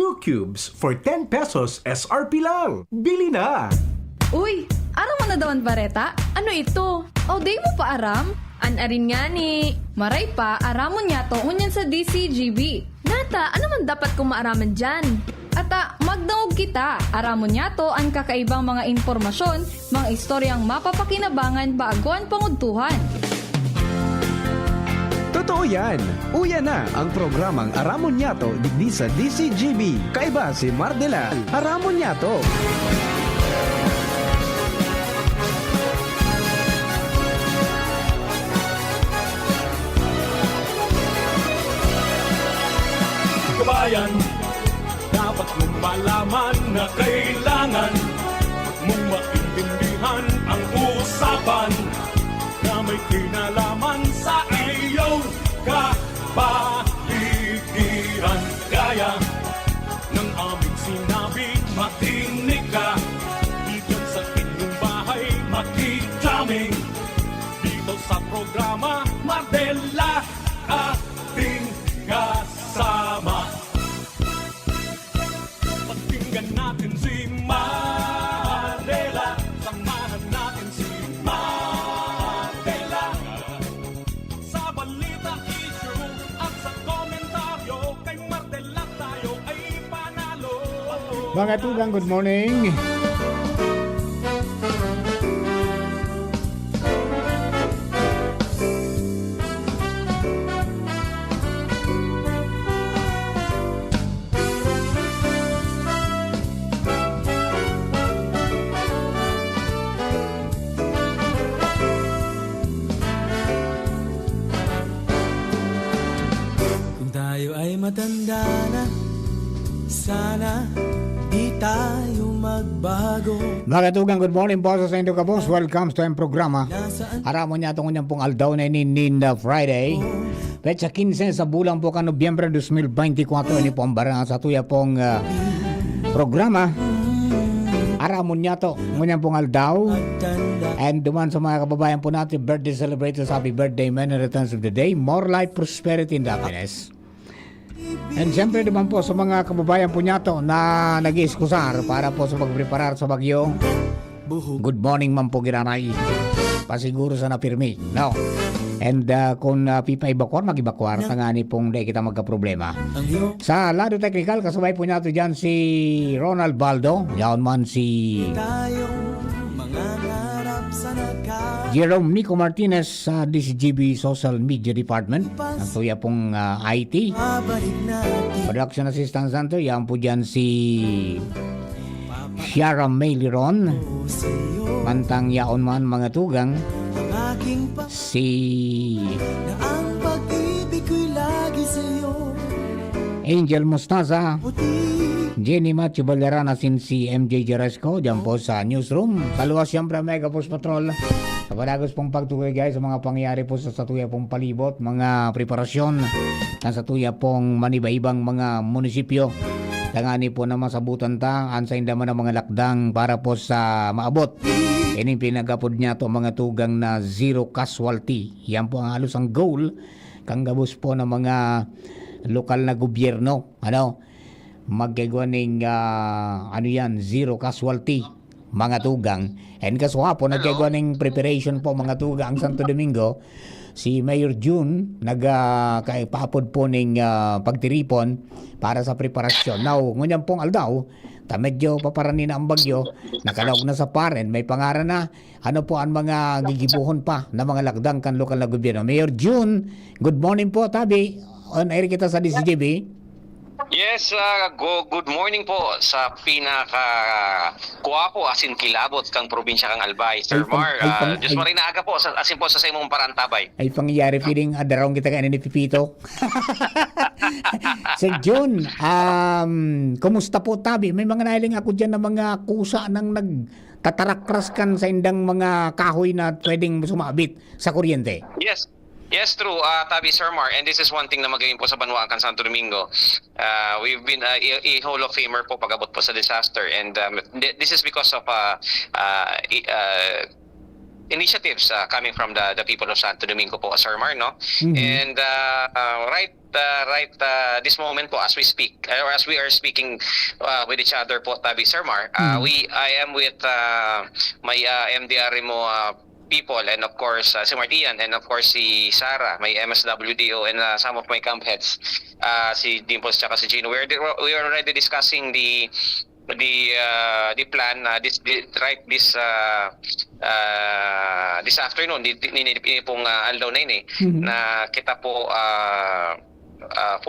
2 cubes for 10 pesos SRP lang. Bili na! Uy, aram mo na daw ang bareta? Ano ito? O day mo pa aram? Anarin nga ni. Maray pa, aramon niya to unyan sa DCGB. Nata, ano man dapat kong maaraman dyan? Ata, magdaog kita. Aramon niya to ang kakaibang mga impormasyon, mga istoryang mapapakinabangan bago ang panguntuhan. Totoo yan! Uya na ang programang Aramon Nyato digdi sa DCGB. Kaiba si Mardela, Aramon Nyato. Kabayan, dapat mong malaman na kailangan mong maintindihan ang usapan na may kinalaman sa iyong kapaligiran. Gaya ng aming sinabi, makinig ka. Dito sa inyong bahay, makijaming. Dito sa programa, Mardela, ating kasama. Pakinggan natin si Mardela, samahan natin si Mardela. Sa balita, issue at sa komentaryo, kay Mardela tayo ay panalo. Mga tugang, good morning. Kung tayo ay matanda na, sana di tayo magbago. Mga tugang, good morning po sa inyo ka boss. Welcome to ang programa. Nasaan Aramon niya itong kanyang pong aldaw na Ninda Friday. Petsa 15 sa bulan po ka Nobyembre 2024. Ini po ang barang sa tuya pong programa. Aramon niya to. Ngunyan pong aldaw. tanda? And duman sa mga kababayan po natin, birthday celebrators, happy birthday, many returns of the day. More life, prosperity, and happiness. And siyempre naman po sa mga kababayan po niya to na nag-iiskusar para po sa pagpreparar sa bagyo. Buhok Good morning, Ma'am po Giranay. Pasiguro sa napirmi. No. And kung pipa ibakwar, mag-ibakwar. Tangani pong di kita magka-problema. ang iyong Sa lado technical, kasabay po natin dyan si Ronald Baldo. Yan man si tayong mga narap sa nagka. Jerome Nico Martinez sa DCGB Social Media Department. Ang tuya pong IT. Mabalik natin Production Assistant Center. Yan po dyan si Ciara May Liron. sa'yo. Mantang yaon man mga tugang. Ang aking Si na ang pag-ibig ko'y lagi sa'yo. Angel Mostaza. Puti Jenny Macho Balerana sin si MJ Jeresco dyan po sa newsroom. Saluwas siyempre Mega Post Patrol. Sa palagos pong pagtukoy guys sa mga pangyayari po sa satuya pong palibot, mga preparasyon ng satuya pong manibaibang mga munisipyo. Tangani po na masabutan ta, ansayin naman ang mga lakdang para po sa maabot. Ini pinagapod niya to mga tugang na zero casualty. Yan po ang halos ang goal kang gabos po ng mga lokal na gobyerno. Ano? Magkagawa ng zero casualty mga tugang. And kaswa po nagkagawa ng preparation po mga tugang Santo Domingo. Si Mayor June nagpaapod po ng pagtiripon para sa preparasyon. Now, ngunyan pong aldaw, medyo paparani na ang bagyo, nakalaog na sa paren, may pangaran na, ano po ang mga gigibuhon pa na mga lakdang kan lokal na gobyerno. Mayor June, good morning po, tabi. On air kita sa DCGB. Yes, good morning po sa pinaka-kuwapo asin kilabot kang probinsya kang Albay. Sir Mar, Diyos mo rin na aga po, asin po sa imong parantabay. Ay pangyayari feeling darawang kita kainin ni Pipito. Sir John, kumusta po tabi? May mga nailing ako dyan na mga kusa nang nagtatarakras kan sa indang mga kahoy na pwedeng sumabit sa kuryente. Yes, true, Tabi Sir Mar, and this is one thing na magaling po sa Banwaan, Santo Domingo. We've been a Hall of Famer po pag-abot po sa disaster, and this is because of initiatives coming from the people of Santo Domingo po, Sir Mar, no? And right this moment po as we speak, or as we are speaking with each other po, Tabi, Sir Mar, I am with my MDRMO people, and of course si Martian, and of course si Sarah, my MSWDO, and some of my camp heads, si Dimples tsaka si Gino. We are already discussing the plan this afternoon, ini pong aldaw na ini, na kita po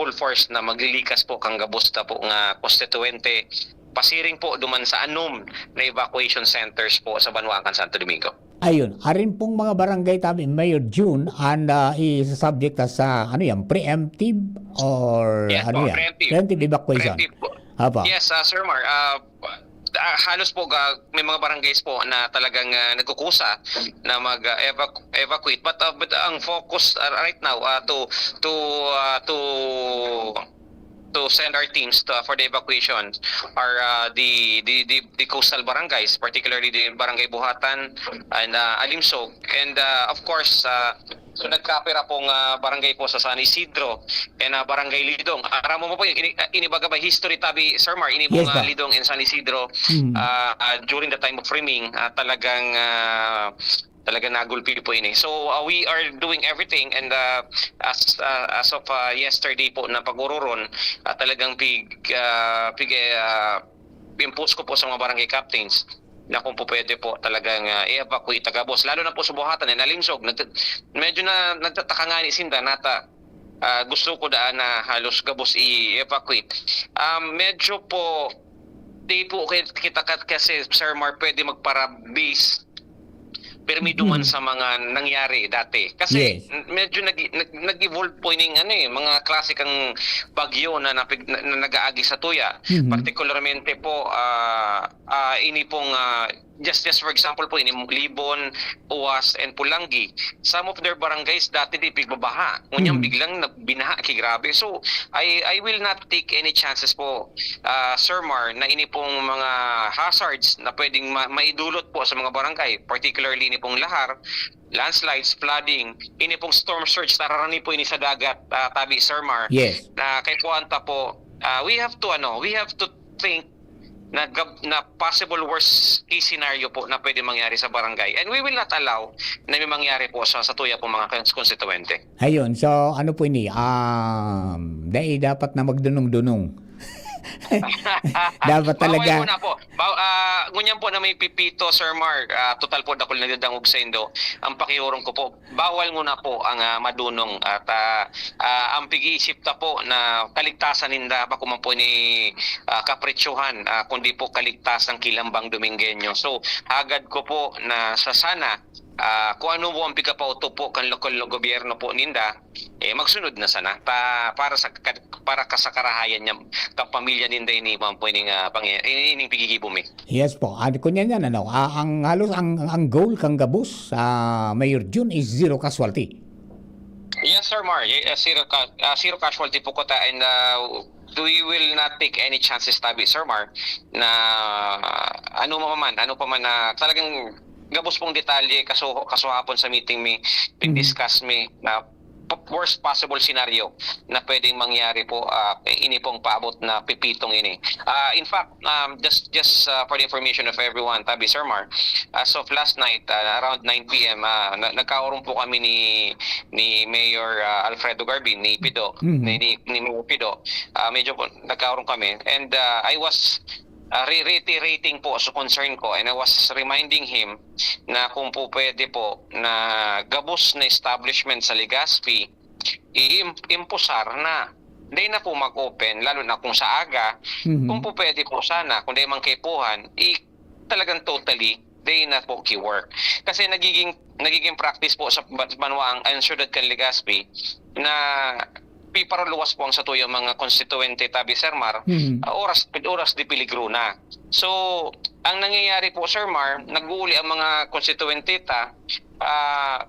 full force na maglilikas po kang gabusta po nga konstituente pasiring po duman sa anom na evacuation centers po sa Banwakan, Santo Domingo. Ayun, arin pong mga barangay tabi, Mayor June, and isa-subject sa, preemptive or, Yes po, preemptive evacuation. Preemptive po. Apa? Yes, Sir Mar, halos po may mga barangays po na talagang nagkukusa na mag-evacuate, but ang focus right now to send our teams for the evacuation are the coastal barangays, particularly the Barangay Buhatan and Alimsog, and of course so nagkapira pong barangay po sa San Isidro and Barangay Lidong. Aramo mo po yung inibaga by history, Tabi, Sir Mar, ini pong Lidong and San Isidro during the time of framing talagang nagulpi po ini. So we are doing everything, and as of yesterday po na pag-ururon, talagang impose ko po sa mga barangay captains na kung po pwede po talagang i-evacuate tagabos, lalo na po sa Buhatan and Alimsog. Medyo na nagtataka nga ni Sinda nata gusto ko daan na halos gabos i-evacuate. Medyo po di po kita kasi, Sir Mar, pwede magparabase permido man sa mga nangyari dati. Kasi medyo nag-evolve po yung mga klasikang bagyo na nag-aagi sa tuya. Particularmente po, ini pong just for example po, ini Libon, Uwas, and Pulangi. Some of their barangays dati di pigbabaha. Ngunyang biglang binaha ki grabe. So, I will not take any chances po, Sir Mar, na ini pong mga hazards na pwedeng maidulot po sa mga barangay. Particularly ini pong lahar, landslides, flooding, ini pong storm surge, tararani po ini sa dagat, Tabi, Sir Mar. Yes. Kay Kuanta po, we have to think na possible worst case scenario po na pwede mangyari sa barangay, and we will not allow na may mangyari po sa tuya po mga konstituente. Ayun, so ano po ini? Dapat na magdunong-dunong. Dapat talaga. Bawal muna po. Ngunyan po na may pipito, Sir Mar, total po dakol nagdadangog sa Indo. Ang pakiurong ko po, bawal muna po ang madunong at ang pag-iisip ta po na kaligtasan ninda pa kuman po ni kapretsyohan, kundi po kaligtasan kilambang Domingueño. So, hagad ko po na sa sana kung ano mo ang pigapauto po kan lokal na gobyerno po ninda, magsunod na sana para sa karahayan niya pamilya ninda ini po ining ining pigigibumi. Yes po. Kunyan yan ang halos ang goal kang gabos Mayor June is zero casualty. Yes, Sir Mar. Zero casualty po ko ta, and we will not take any chances, Tabi, Sir Mar, na ano pa man na talagang gabos pong detalye kaso hapon sa meeting discuss na worst possible scenario na pwedeng mangyari po ini pong paabot na pipitong ini. In fact, just for the information of everyone, Tabi, Sir Mar, as of last night around 9 PM nagkaroon po kami ni Mayor Alfredo Garbin ni Pido, ni Mayor Pido. Medyo po nagkaroon kami, and I was reiterating po sa concern ko, and I was reminding him na kung po pwede po na gabos na establishment sa Legazpi i-impusar na hindi na po mag-open, lalo na kung sa aga. Kung po pwede po sana, kung di man kaipuhan, talagang totally day na po ki-work. Kasi nagiging practice po sa Banwaang Ciudad kan Legazpi na piparuluwas po ang sa tuyang mga konstituente, Tabi, Sir Mar, oras di peligro na. So, ang nangyayari po, Sir Mar, nag-uuli ang mga konstituente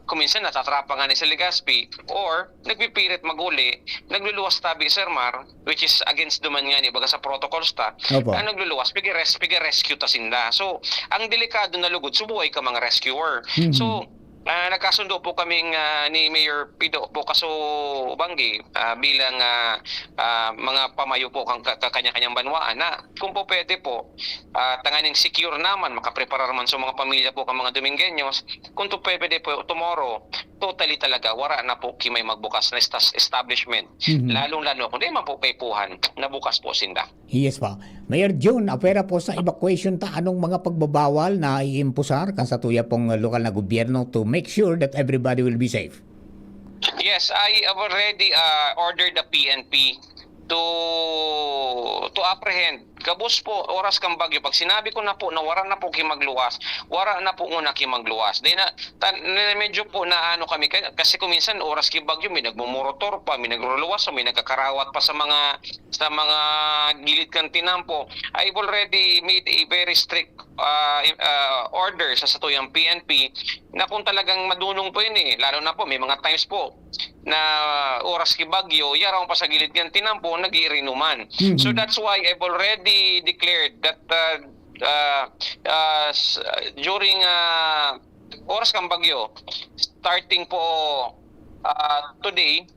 kuminsan natatrapa nga ni sa Legazpi or nagpipirit maguli, nagluluwas tabi Sir Mar, which is against duman nga ni baga sa protocols ta. Opo. Nagluluwas piga rescue ta sinda. So ang delikado na lugod subuhay ka mga rescuer. So nagkasundo po kaming ni Mayor Pido po Kaso Banggi bilang mga pamayo po kanya-kanyang banwaan na kung po pwede po tanganing secure naman makapreparar man sa mga pamilya po ka mga Domingueños kung to pwede po tomorrow totally talaga wara na po kimay magbukas na establishment lalong-lalo kung di man po paypuhan na bukas po sinda. Yes pa. Mayor June, apera po sa evacuation ta anong mga pagbabawal na iimpusar kan sa tuya pong lokal na gobyerno to make sure that everybody will be safe? Yes, I have already ordered the PNP to apprehend. Kabus po, oras kang bagyo. Pag sinabi ko na po na wara na po kimagluwas, wara na po muna kimagluwas. Dahil medyo po na ano kami, kasi kuminsan oras kibagyo, may nagmumorotor pa, may nagruluwas, may nagkakarawat pa sa mga gilid kan tinampo. I've already made a very strict order sa satuyang PNP na kung talagang madunong po yun lalo na po may mga times po na oras kibagyo, yaraw pa sa gilid kan tinampo, nag-iinuman. So that's why I've already declared that during oras kang bagyo starting po today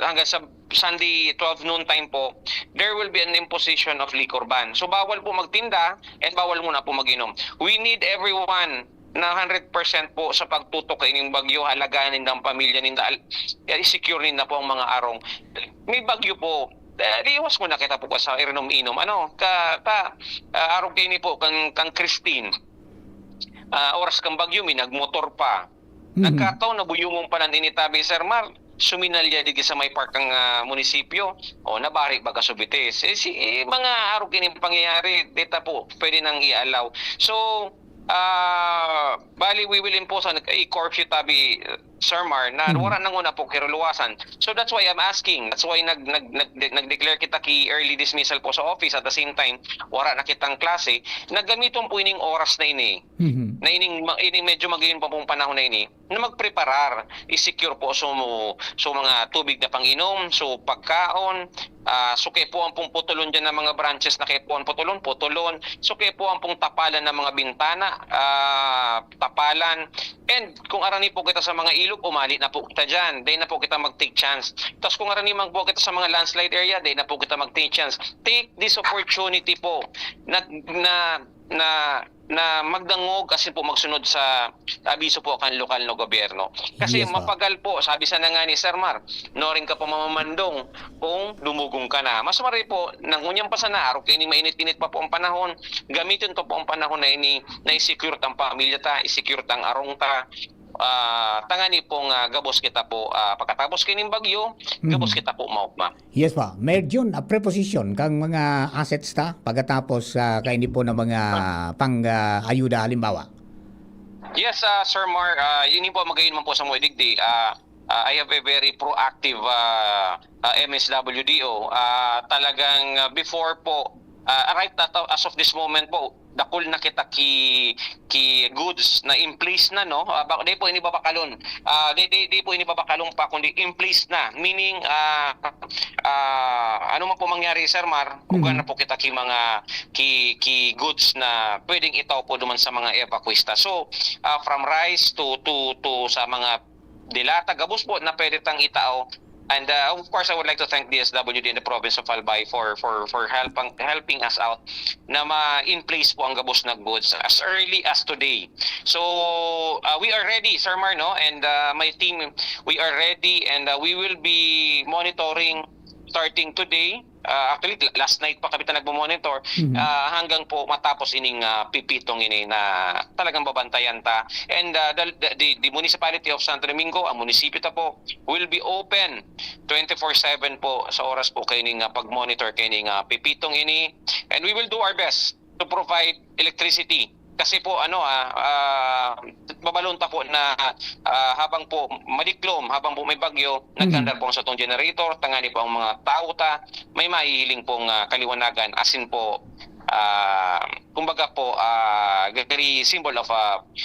hanggang sa Sunday 12 noon time po there will be an imposition of liquor ban. So bawal po magtinda and bawal muna po mag-inom. We need everyone na 100% po sa pagtutok ining bagyo halaganin ng pamilya ninda i-secure na po ang mga arong may bagyo po. Iwas mo na kita po sa irinom-inom. Araw kayo ni po kang Christine. Oras kang bagyo, may nagmotor pa. Nagkataon na buyumong pa ng initabi, Sir Mar, suminalya di sa may park ng munisipyo o nabari baga subites. Mga araw kayo pangyayari, dita po, pwede nang i-allow. So, bali we will impose on a curfew tabi Sir Mar na wala nang una po kiruluwasan. So that's why I'm asking. That's why nag-declare kita ki early dismissal po sa office at the same time wala na kitang klase. Naggamiton po ining oras na ini. Na ining medyo magayon pa pong panahon na ini na magpreparar, i-secure po so mga tubig na panginom, so pagkaon, so kaya po ang pong putulon dyan ng mga branches na kaya po ang putulon, so kaya po ang pong tapalan ng mga bintana, tapalan, and kung arani po kita sa mga ilog, umali na po kita dyan, day na po kita mag-take chance. Tapos kung arani man po kita sa mga landslide area, day na po kita mag-take chance. Take this opportunity po na magdangog kasi po magsunod sa abiso po kan lokal na gobyerno. Kasi Yes, mapagal po, sabi sa nga ni Sir Mar, noring ka pa mamamandong kung dumugong ka na. Mas mari po, nangunyang pa sa naaraw, kaya ni mainit-init pa po ang panahon, gamitin to po ang panahon na ini, na i-secure tang pamilya ta, i-secure tang arong ta, tangani pong gabos kita po pagkatapos kining bagyo gabos kita po maugma. Yes pa. Mayor June, preposition kang mga assets ta pagkatapos kaini po ng mga pang-ayuda halimbawa. Yes, Sir Mar, yun po magayon man po sa mga digdi. I have a very proactive MSWDO. Talagang before po, right as of this moment po, dakul na kita ki goods na in place na no di po inibabakalon di po inibabakalon pa kundi in place na meaning ano man po mangyari Sir Mar kung na po kita ki mga ki goods na pwedeng itaw po duman sa mga evacuista so from rice to sa mga dilata gabos po na pwede tang itao. And of course, I would like to thank DSWD in the province of Albay for helping us out na ma-in place po ang gabos na goods as early as today. So, we are ready, Sir Mar, no? And my team, we are ready and we will be monitoring starting today. Actually, last night pa kami nagmo-monitor hanggang po matapos ining pipitong ini na talagang babantayan ta. And the municipality of Santo Domingo, ang munisipyo ta po, will be open 24/7 po sa oras po kaining pag-monitor kaining pipitong ini. And we will do our best to provide electricity. Kasi po babalonta po na habang po madiklom, habang po may bagyo, nagkandar po sa tong generator, tangani po ang mga tao ta, may mahihiling pong kaliwanagan asin po kumbaga po, very symbol of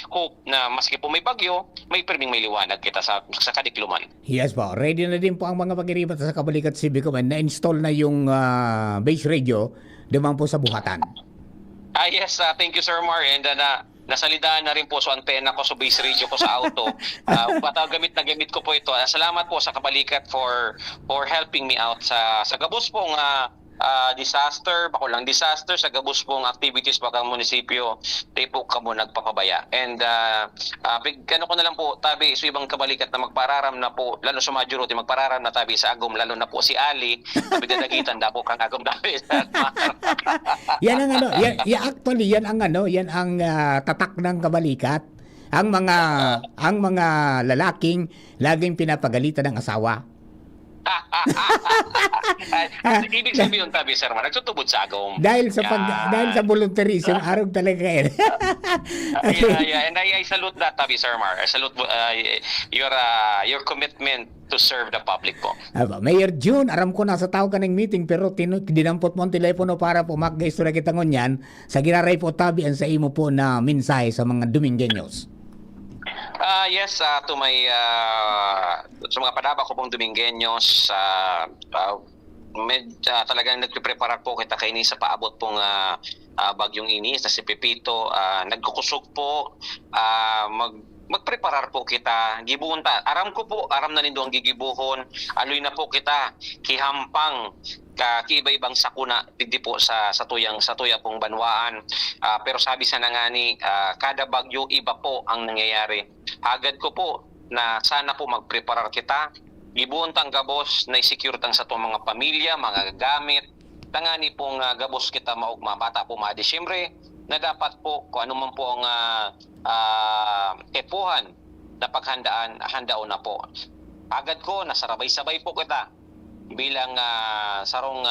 hope na maski po may bagyo, may perming may liwanag kita sa kadikluman. Yes po, ready na din po ang mga pag-iribat sa Kabalikat Civic Command. Na-install na yung base radio duman po sa Buhatan. Yes, thank you Sir Mar, and nasalidaan na rin po sa antena ko, sa base radio ko sa auto. Gamit na gamit ko po ito. Salamat po sa Kabalikat for helping me out sa gabos pong disaster, bakulang disaster, sa gabos pong activities bakang munisipyo, tayo po kamo nagpapabaya. And ano ko na lang po, tabi sa ibang Kabalikat na magpararam na po, lalo sa Majuro, magpararam na tabi sa Agom, lalo na po si Ali, tabi dadagitan na po kang Agom tabi. Yan ang actually yan ang tatak ng Kabalikat. Ang mga lalaking laging pinapagalitan ng asawa. Ibig sabihin yung tabi, Sir Mar, nagtutubod sa Agom. Dahil sa volunteerism, arog talaga yan. Yeah, and I salute that, tabi, Sir Mar. I salute your commitment to serve the public po. Mayor June, aram ko nasa tao ka ng meeting pero dinampot mo ang telepono para po mag-istorya kita ngunyan sa giraray po tabi ang sa imo po na mensahe sa mga Domingueños. Yes, to my sa mga padaba ko pong Domingueños, talagang nagpiprepara po kita kay ni sa paabot pong bagyong inis na si Pepito. Nagkukusog po, magpreparar po kita. Gibunta. Aram ko po, aram na nindo ang gigibuhon. Aloy na po kita kihampang kiiba-ibang sakuna digdi po sa tuya pong banwaan. Pero sabi sa nangani, kada bagyo iba po ang nangyayari. Agad ko po na sana po magpreparar kita. Gibuntang gabos na i-secure tang sa tuwang mga pamilya, mga gamit. Tangani pong gabos kita maugma bata po mga Disyembre na dapat po kung ano man po ang tepuhan na handaan na po. Agad ko nasarabay-sabay po kita bilang sarong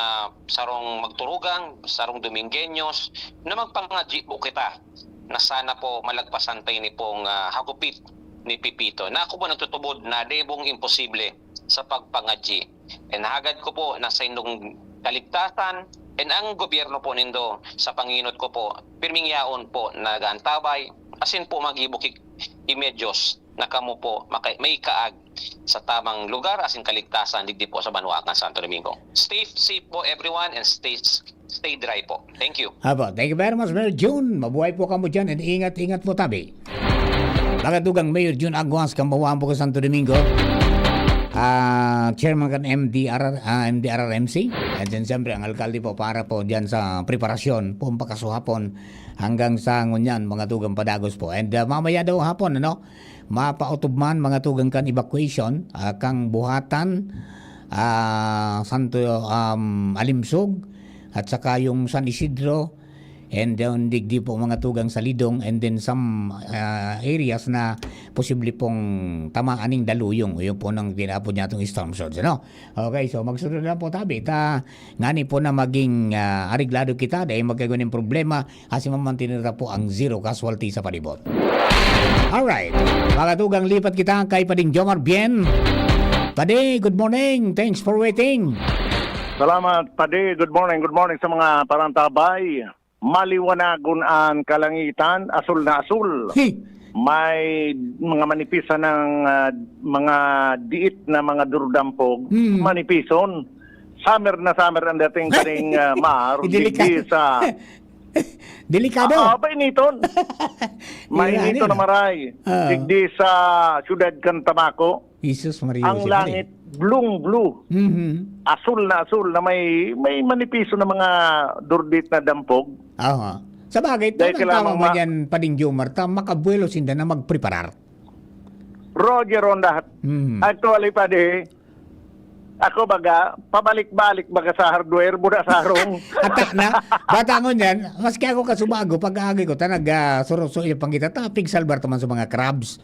magturugang, sarong Domingueños na magpangadji po kita na sana po malagpasan tayo ni pong hagupit ni Pipito. Na ako po nagtutubod na debong imposible sa pagpangadji. And hagad ko po nasa indong kaligtasan and ang gobyerno po nindo sa panginot ko po, pirming yaon po nagaantabay, asin po magibukik imedyos na kamo po may kaag sa tamang lugar asin kaligtasan digdi po sa Banwaan Santo Domingo. Stay safe po everyone and stay dry po. Thank you. Thank you very much, Mayor June. Mabuhay po kamo dyan and ingat-ingat po tabi. Bagatugang Mayor June Aguas, Kambawaan po ka Santo Domingo. Chairman kan MDRRMC. And then siyempre ang alkalde po para po dyan sa preparasyon po pakasuhapon hanggang sa ngunyan mga tugang padagos po. And mamaya daw hapon mapautubman mga tugang kan evacuation kang Buhatan, Santo Alimsog at saka yung San Isidro and then digdi po mga tugang sa Lidong and then some areas na posible pong tamaaning daluyong yun po nang tinapon niya itong storm surge. Okay, so magsunod na po tabi ngani po na maging ariglado kita dahil magkagawa ng problema kasi mamantinira po ang zero casualty sa palibot. Alright, mga tugang lipat kita kay Pading Jomar Bien. Padi, good morning, thanks for waiting. Salamat, Padi. Good morning sa mga parantabay. Maliwanagon ang kalangitan, asul na asul. May mga manipisa ng mga diit na mga durdampog, manipison. Summer na summer ang dating kaning Mar, digdi sa... Delikado. Painiton. Mainito na maray. Digdi sa syudad kan Tamaco. Jesus Maria. Ang langit blue. Asul na may manipiso na mga durdit na dampog. Sa bagay, tama mo yan, Pading Jomar, makabuelo sinda na magpreparar. Roger on lahat. Actually, Padi, ako baga, pabalik-balik baga sa hardware, buda sa harong. At na, bata mo yan, maski ako kasubago, pag-aagi ko, nag-suruso yung pang kita, pigsalbar taman sa mga crabs.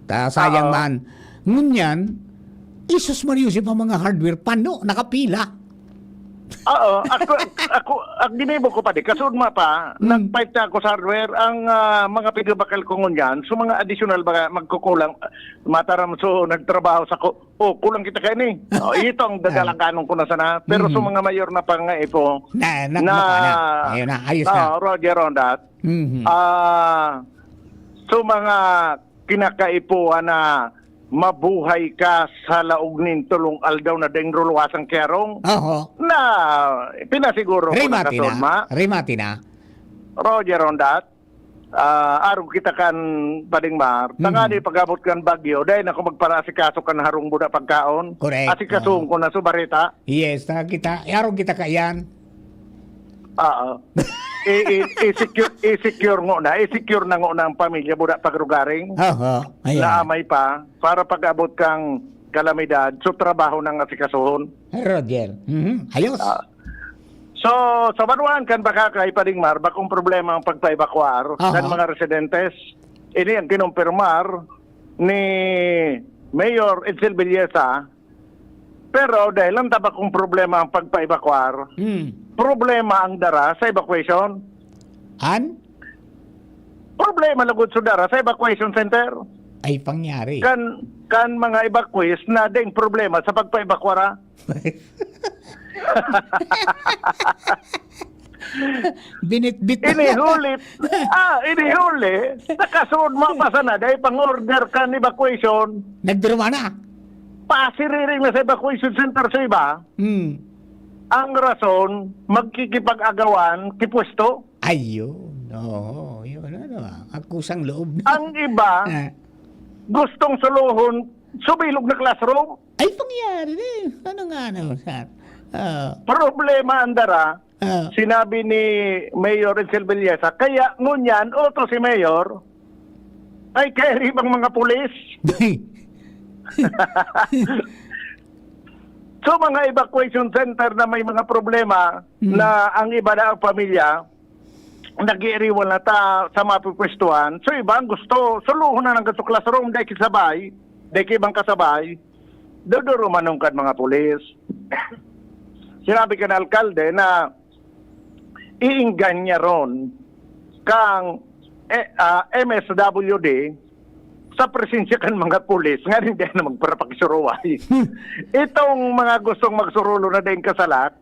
Sayang man. Ngunyan, Isus Mariusip ang mga hardware, paano? Nakapila. Oo, ako ang ginibo ko pa di kasudma pa nagfight na ako sa hardware ang mga pigabakal ko ngunyan so mga additional ba magkukulang mataram so nagtrabaho sa ko kulang kita kay ni ito ang dadalanganon ko na sana pero so mga mayor na pangaipo Ayun na, ayos na. Roger on that Mhm. so mga kinakaipuan na mabuhay ka sa laog nin tulong aldaw na dengro luwasang kerong Oho. na pinasiguro ko na Rimati kasudma na. Rimati na. Roger on that. Araw kita kan padingmar. Tangani pagabot kan bagyo dahil ako magparasikaso kan harong buda pagkaon. Correct. Asikasong ko na subarita. Yes, kita. Yarong kita kayan. Oo. I-secure ngo na. I-secure na ngo na ang pamilya buda pagrugaring. Oho. Ayan. Naamay pa para pagabot kang kalamidad so trabaho ng asikasuhon. Roger. Mhm. Ayos. So, sa Banuan kan baka kay Padingmar, bakong problema ang pagpa-evacuar Aha. ng mga residentes. Ini ang kinumpirmar ni Mayor Edsel Villesa. Pero dahil ang tabakong problema ang pagpa-evacuar, problema ang dara sa evacuation. An? Problema lagod sa dara sa evacuation center. Ay pangyari. Kan mga evacuees na ding problema sa pagpa-evacuara. Binit-bit. Inihuli. Nakasunod mo pa sana dahil pang-order ka ng evacuation. Nagduruma na. Pasiriring na sa evacuation center sa iba. Ang rason, magkikipag-agawan, kipwesto. Ayun. Oo. Yun ano. Akusang loob. Ang iba, gustong suluhon, subilog na classroom. Ay pangyari din. Ano nga naman sir? Problema ang dara, sinabi ni Mayor Edsel Villesa, kaya ngunyan, oto si Mayor, ay carry bang mga pulis. So mga evacuation center na may mga problema na ang iba na ang pamilya, nag-iiriwan na ta sa mapipwestuhan. So iba ang gusto, suluhon na ng gusto classroom, dahil kisabay, dahil ibang kasabay, dodoro manungkad mga pulis. Sinabi ka na alkalde na iinggan niya ron kang MSWD sa presensya kan mga pulis nga hindi na magparapagsuruway. Itong mga gustong magsurulo na din kasalak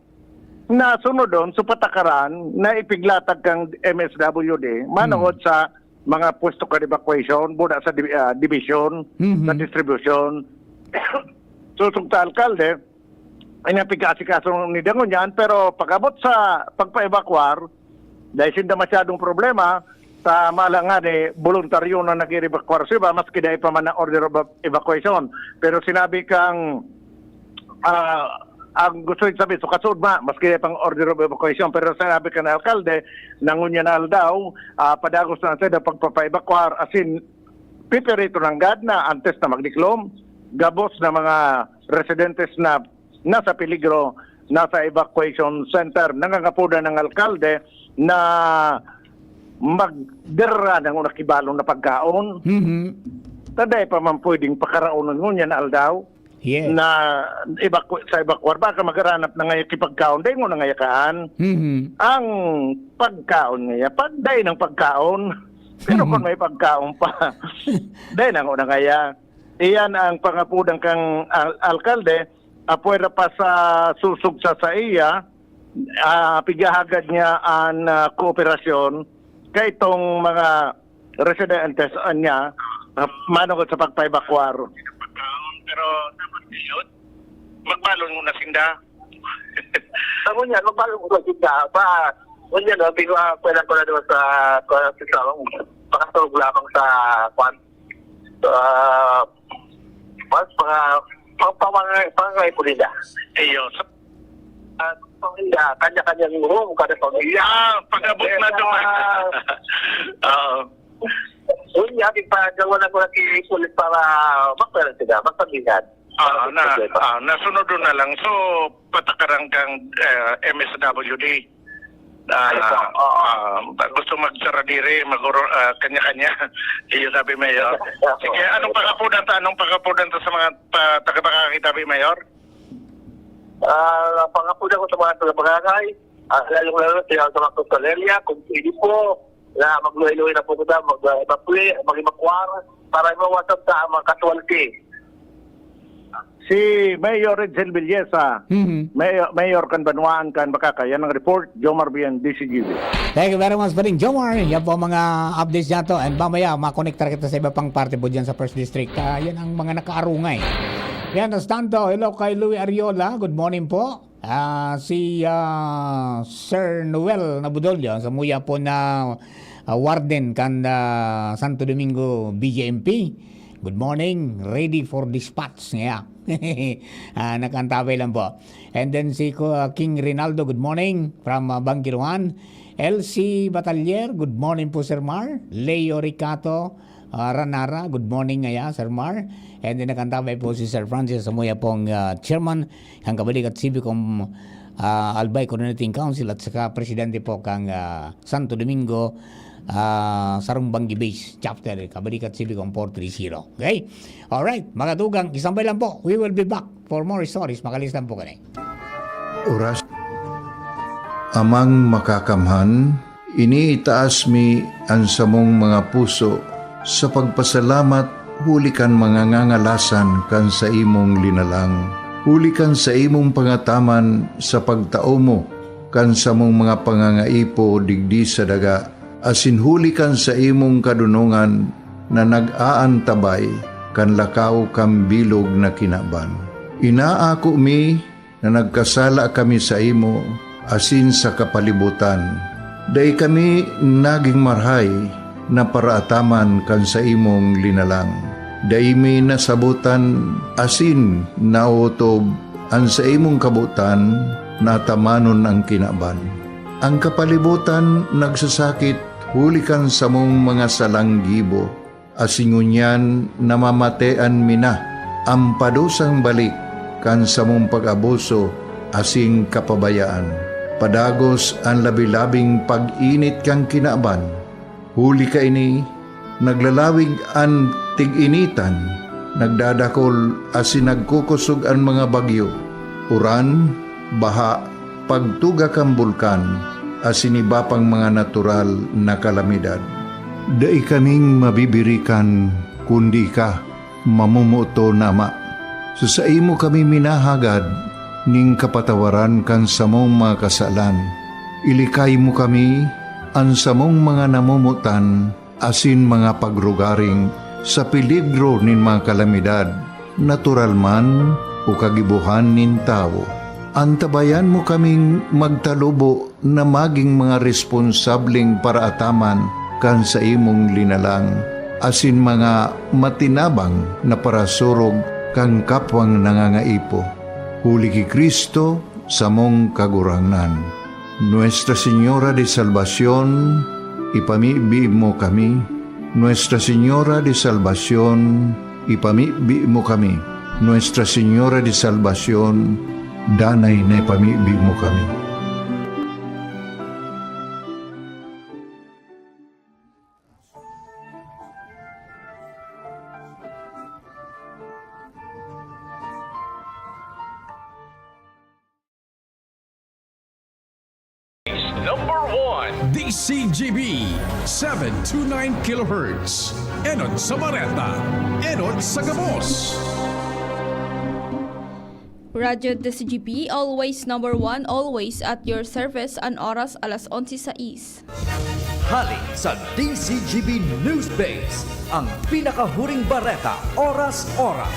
na sunod doon sa patakaran na ipiglatag kang MSWD manood sa mga pwesto ka evacuation buda sa division, sa distribution. Susog ta alkalde ay napigasi-kaso ni Dangon yan, pero pagabot sa pagpa-evacuar, dahil sinda masyadong problema, sa malangan voluntaryo na nag-evacuar sa iba, maski dahil pa man na order of evacuation. Pero sinabi kang, ang gusto yung sabi, so kasud ma, maski dahil pang order of evacuation, pero sinabi ka na alkalde, nangunyanal daw, padagos na sa pagpapa-evacuar, asin, piperito ng gad na antes na magdiklom, gabos na mga residentes na nasa peligro, nasa evacuation center. Nangangapuda ng alkalde na magdera ng nakibalong na pagkaon. Taday pa man pwedeng pakaraunan ngunyan na aldaw na sa evacuar. Baka magaranap na ngayon kipagkaon. Dahil mo na ngayakaan. Ang pagkaon ngaya, pagday ng pagkaon. Pero kung may pagkaon pa, dahil na nga ngaya. Iyan ang pangapudang kang alkalde. Pwede pa sa susog sa iya, pigahagad niya ang kooperasyon kay itong mga residentes niya manungod sa pagpa-evacuar. Pero dapat ngayon, magbalon muna sinda. Ako niya, magbalon muna sinda. Kung yan, pwede ko na doon sa pakatog lamang sa pangangay po nila. Ayun. Kanya-kanyang room, kada pamilya. Pag-abot na doon. Oo. Unya, ipagawa na ko na ulit para magpapalala sila, magpapalihan. Nasunod doon na lang. So, patakarang kang MSWD. Gusto magsaradiri, kanya-kanya. Iyo sabi Mayor. Sige, anong pagkapudan ta sa mga taga-takakita, Mayor? Pangapunan ko sa mga taga-barangay, lalo sa mga kustalerya, kung pwede po, na magluhay-luhay na po ko mag-evacuate, mag-evacuar, para mawasan sa mga casualty. Si Mayor Edsel Villesa, Mayor Kanbanwaan kan Bakaka, yan ang report, Jomar Bian, DCGB. Thank you very much pa rin, Jomar. Yan po ang mga updates niya to. And mamaya, makonektar kita sa iba pang parte po dyan sa First District. Yan ang mga nakaarungay. Yan, tanto. Hello kay Louie Ariola. Good morning po. Si Sir Noel Nabudolyo, sa muya po na warden kan Santo Domingo BJMP. Good morning. Ready for dispatch. Yeah. Nakantabay lang po. And then si King Rinaldo, good morning from Bangkiruan. LC Batalier, good morning po Sir Mar. Leo Ricato Ranara, good morning ngaya Sir Mar. And then nakantabay po si Sir Francis Samuya pong chairman ng Kabalik at Civicom Albay Coordinating Council at saka presidente po kang Santo Domingo Sarumbangi Base Chapter Kabalikat Civicom 430. Okay? Alright, mga tugang, isang bay lang po. We will be back for more stories. Makalistan po kani. Oras amang makakamhan, iniitaas mi ang samong mga puso sa pagpasalamat, hulikan mga ngangalasan kan sa imong linalang. Hulikan sa imong pangataman sa pagtao mo kan sa mong mga pangangaipo digdi sa daga. Asin hulikan sa imong kadunungan na nag-aantabay kan lakaw kam bilog na kinaban. Inaako mi na nagkasala kami sa imo asin sa kapalibutan. Day kami naging marhay na paraataman kan sa imong linalang. Day mi nasabutan asin nautob ang sa imong kabutan na tamanon ang kinaban. Ang kapalibutan nagsasakit, hulikan sa mong mga salanggibo, asingunyan namamatean mina, ang padusang balik, kan sa mong pag-abuso, asing kapabayaan. Padagos ang labi-labing pag-init kang kinaban, huli ka ini, naglalawig ang tig-initan, nagdadakol asin nagkukusog ang mga bagyo, uran, baha, pagtuga kang bulkan, asin iba pang mga natural na kalamidad. Dai kaming mabibirikan kundi ka mamumuto nama. Sa imo kami minahagad ning kapatawaran kan samong mga kasalan. Ilikay mo kami ang samong mga namumutan asin mga pagrugaring sa peligro nin mga kalamidad, natural man o kagibuhan nin tao. Antabayan mo kaming magtalubo na maging mga responsableng paraataman kan sa imong linalang, asin mga matinabang na parasurog kang kapwang nangangaipo. Huli ki Kristo sa mong kagurangnan. Nuestra Señora de Salvación, ipamibi mo kami. Nuestra Señora de Salvación, ipamibi mo kami. Nuestra Señora de Salvación, danay na ipamibi mo kami. Number 1, DCGB 729 kHz. Enod sa Bareta, Enod sa Gabos. Radyo DCGP, always number 1, always at your service, an oras alas 11:06. Hali sa DCGB News Base, ang pinakahuring bareta, oras-oras.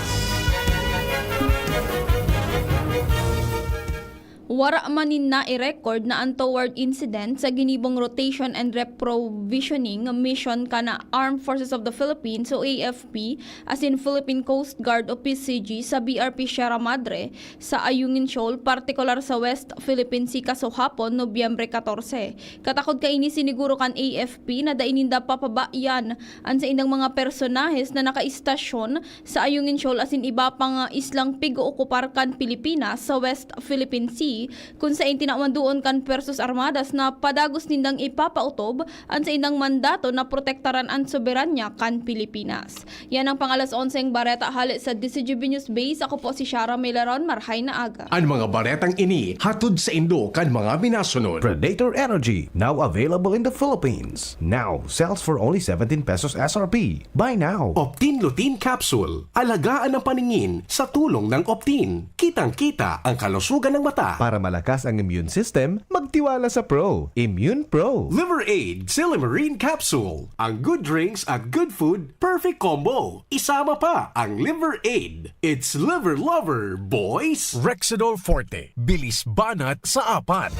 Wara manin na i-record na untoward incident sa ginibong rotation and reprovisioning mission kana Armed Forces of the Philippines o AFP as in Philippine Coast Guard o PCG sa BRP Sierra Madre sa Ayungin Shoal, partikular sa West Philippine Sea kasahapon Nobyembre 14. Katakod kaini siniguro kan AFP na daininda papabayan an sa indang mga personahes na nakaistasyon sa Ayungin Shoal as in iba pang islang pigo-okupar kan Pilipinas sa West Philippine Sea SRP kung sa tinawan doon kan Persos Armadas na padagos nindang ipapautob ang sa indang mandato na protektaran ang soberanya kan Pilipinas. Yan ang pangalas 11 bareta hali sa DCGB News Base. Ako po si Shara Melaron, marhay na aga. Ang mga baretang ini hatod sa Indo kan mga binasunod. Predator Energy, now available in the Philippines. Now sells for only 17 pesos SRP. Buy now. Optin Lutein Capsule. Alagaan ang paningin sa tulong ng Optin. Kitang-kita ang kalusugan ng mata. Para malakas ang immune system, magtiwala sa Pro. Immune Pro. Liver Aid Silimarine Capsule. Ang good drinks at good food, perfect combo. Isama pa ang Liver Aid. It's liver lover, boys. Rexidol Forte. Bilis banat sa apat.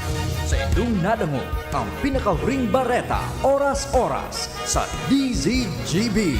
Sa inyong nadango, ang pinakahuring bareta, oras-oras sa DZGB.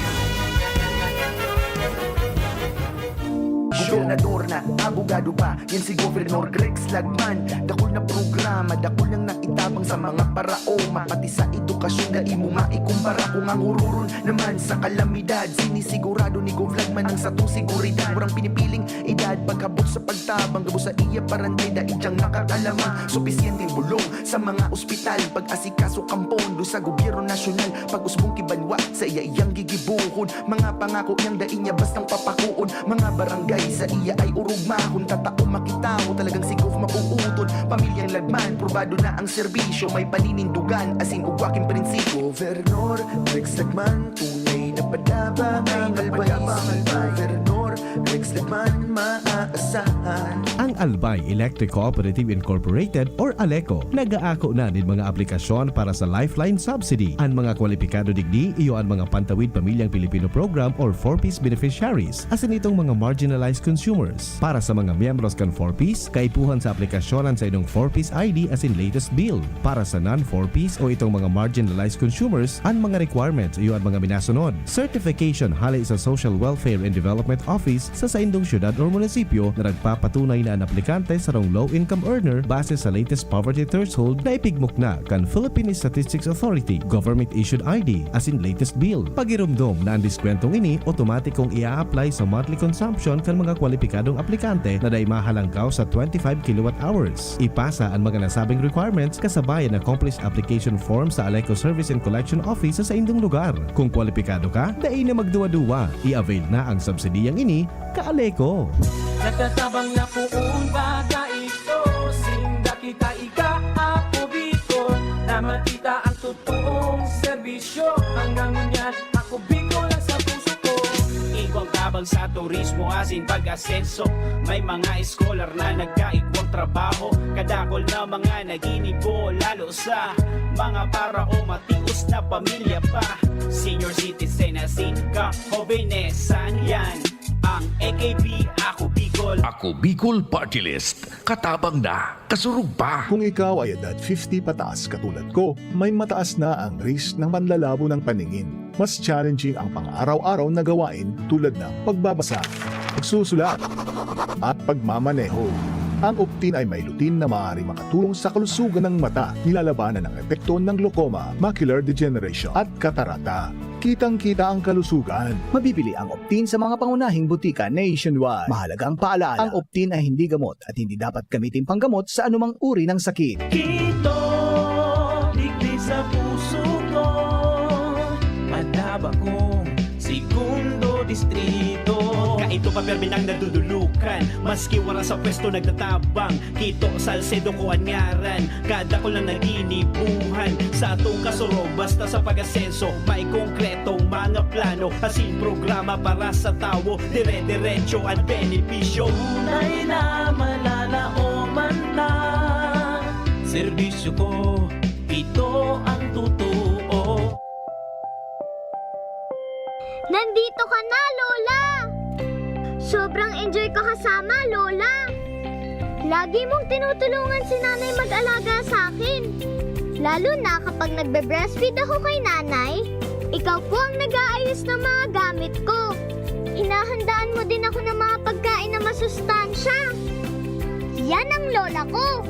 Gobernador na, abogado pa, yan si Governor Grex Lagman. Dakol na programa, dakol lang nakitabang sa mga paraoma. Pati sa edukasyon na imo maikumpara. Kung ang hururon naman sa kalamidad, sinisigurado ni Gov Lagman ang satong seguridad. Murang pinipiling edad, paghabot sa pagtabang, gabo sa iya parantay da idyang nakakalamang. Supisyenteng bulong sa mga ospital, pag-asikaso kampondo sa gobyerno nasyonal. Pag-usbong kibanwa sa iya iyang gigibuhon, mga pangako niyang daing niya bastang papakuon. Mga barangay sa iya ay urugmahon, tatao makitaw talagang si Gov mapuutol. Pamilyang Lagman, probado na ang serbisyo, may paninindugan asin ugwaking prinsipyo. Gobernador Rex Lagman, tunay na padaba ang albay. Gobernador Rex Lagman, maaasahan. Ang Albay Electric Cooperative Incorporated or ALECO nag-aako na din mga aplikasyon para sa Lifeline Subsidy. Ang mga kwalipikado digdi iyo ang mga Pantawid Pamilyang Pilipino Program or 4Ps beneficiaries asin itong mga marginalized consumers. Para sa mga miyembros kan 4Ps, kaipuhan sa aplikasyonan sa inyong 4Ps ID asin latest bill. Para sa non-4Ps o itong mga marginalized consumers, ang mga requirements iyo ang mga minasunod. Certification hali sa Social Welfare and Development Office sa indong syudad o munisipyo na nagpapatunay na ang aplikante sa rong low-income earner base sa latest poverty threshold na ipigmok na kan Philippine Statistics Authority government-issued ID asin latest bill. Pagirumdom na ang diskwentong ini otomatikong ia-apply sa monthly consumption kan mga kwalipikadong aplikante na day mahalangkaw sa 25 kWh. Ipasa ang mga nasabing requirements kasabayan na accomplished application form sa ALECO Service and Collection Office sa indong lugar. Kung kwalipikado ka, dai na magduwa-duwa. I-avail na ang subsidiyang ini ka-ALECO. Nagtatabang na puun baga ito, sinda kita ika-ako Bicol, na matita ang totoong serbisyo. Hanggang ngunyan ako Bicol lang sa puso ko. Igwang tabang sa turismo asin pag-asenso, may mga scholar na nagkaigwang trabaho. Kadakol na mga naginibo, lalo sa mga para o matius na pamilya pa. Senior citizen asin ka-hobenesan yan ang AKP Ako Bicol. Ako Bicol Party List. Katabang na, kasurug pa. Kung ikaw ay edad 50 pataas katulad ko, may mataas na ang risk ng panlalabo ng paningin. Mas challenging ang pang-araw-araw na gawain tulad ng pagbabasa, pagsusulat, at pagmamaneho. Ang Optin ay may lutein na maaari makatulong sa kalusugan ng mata, nilalabanan ng epekto ng glaucoma, macular degeneration at katarata. Kitang-kita ang kalusugan. Mabibili ang Optin sa mga pangunahing butika nationwide. Mahalagang paalala, ang Optin ay hindi gamot at hindi dapat gamitin panggamot sa anumang uri ng sakit. Kito, digdi sa puso ko, madaba kong segundo distrito. Kaito pa permi nang nadudulukan, maski wala sa pwesto nagtatabang. Kito Salcedo ko anyaran, kada ko lang naginibuhan. Sa atong kasuro, basta sa pag-asenso, may konkretong mga plano. Asin programa para sa tao, dire-diretso at benepisyo. Tunay na malalaoman na serbisyo ko, ito ang totoo. Nandito ka na, Lola! Sobrang enjoy ka kasama, Lola! Lagi mong tinutulungan si nanay mag-alaga sa akin. Lalo na kapag nagbe-breastfeed ako kay nanay, ikaw po ang nag-aayos ng mga gamit ko. Inahandaan mo din ako ng mga pagkain na masustansya. Yan ang lola ko.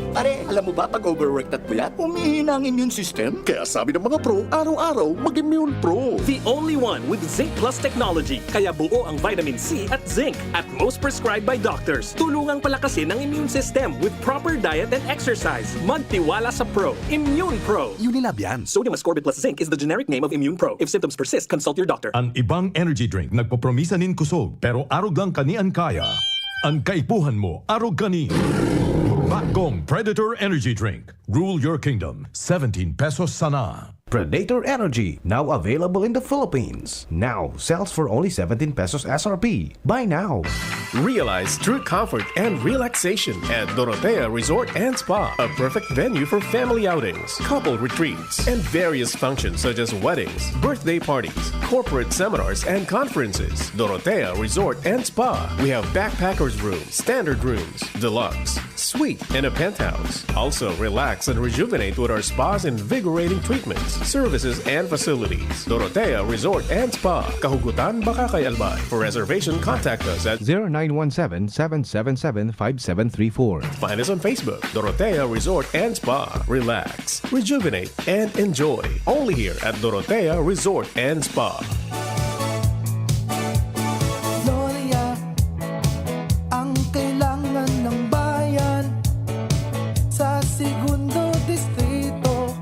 Pare, alam mo ba pag overworked at puyat, humihina ang immune system? Kaya sabi ng mga pro, araw-araw mag-Immune Pro. The only one with Zinc Plus technology. Kaya buo ang vitamin C at zinc at most prescribed by doctors. Tulungang palakasin ang immune system with proper diet and exercise. Magtiwala sa Pro. Immune Pro. Unilab yan. Sodium ascorbate plus zinc is the generic name of Immune Pro. If symptoms persist, consult your doctor. Ang ibang energy drink nagpopromisanin kusog pero arog lang kanian kaya. Ang kaipuhan mo, arog kani. Bagong Predator Energy Drink. Rule your kingdom. 17 pesos sana. Predator Energy, now available in the Philippines. Now sells for only 17 pesos SRP. Buy now. Realize true comfort and relaxation at Dorotea Resort and Spa, a perfect venue for family outings, couple retreats, and various functions such as weddings, birthday parties, corporate seminars, and conferences. Dorotea Resort and Spa. We have backpackers rooms, standard rooms, deluxe, suite, and a penthouse. Also, relax and rejuvenate with our spa's invigorating treatments, services, and facilities. Dorotea Resort and Spa, Kahugutan, Bakakay, Albay. For reservation, contact us at 0917-777-5734. Find us on Facebook, Dorotea Resort and Spa. Relax, rejuvenate, and enjoy. Only here at Dorotea Resort and Spa. Gloria, ang kailangan ng bayan sa Segundo Distrito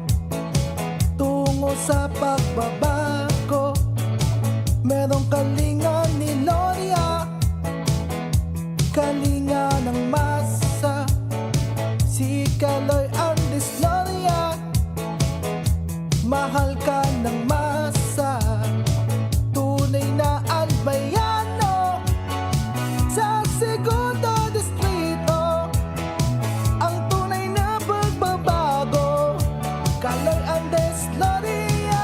tungo sa pagbabago. Merong kalinga ni Gloria, kalinga ng masa, si Kaloy Andes Gloria, mahal ka ng masa, tunay na albayano sa Segundo Distrito, ang tunay na pagbabago, Kaloy Andes Gloria.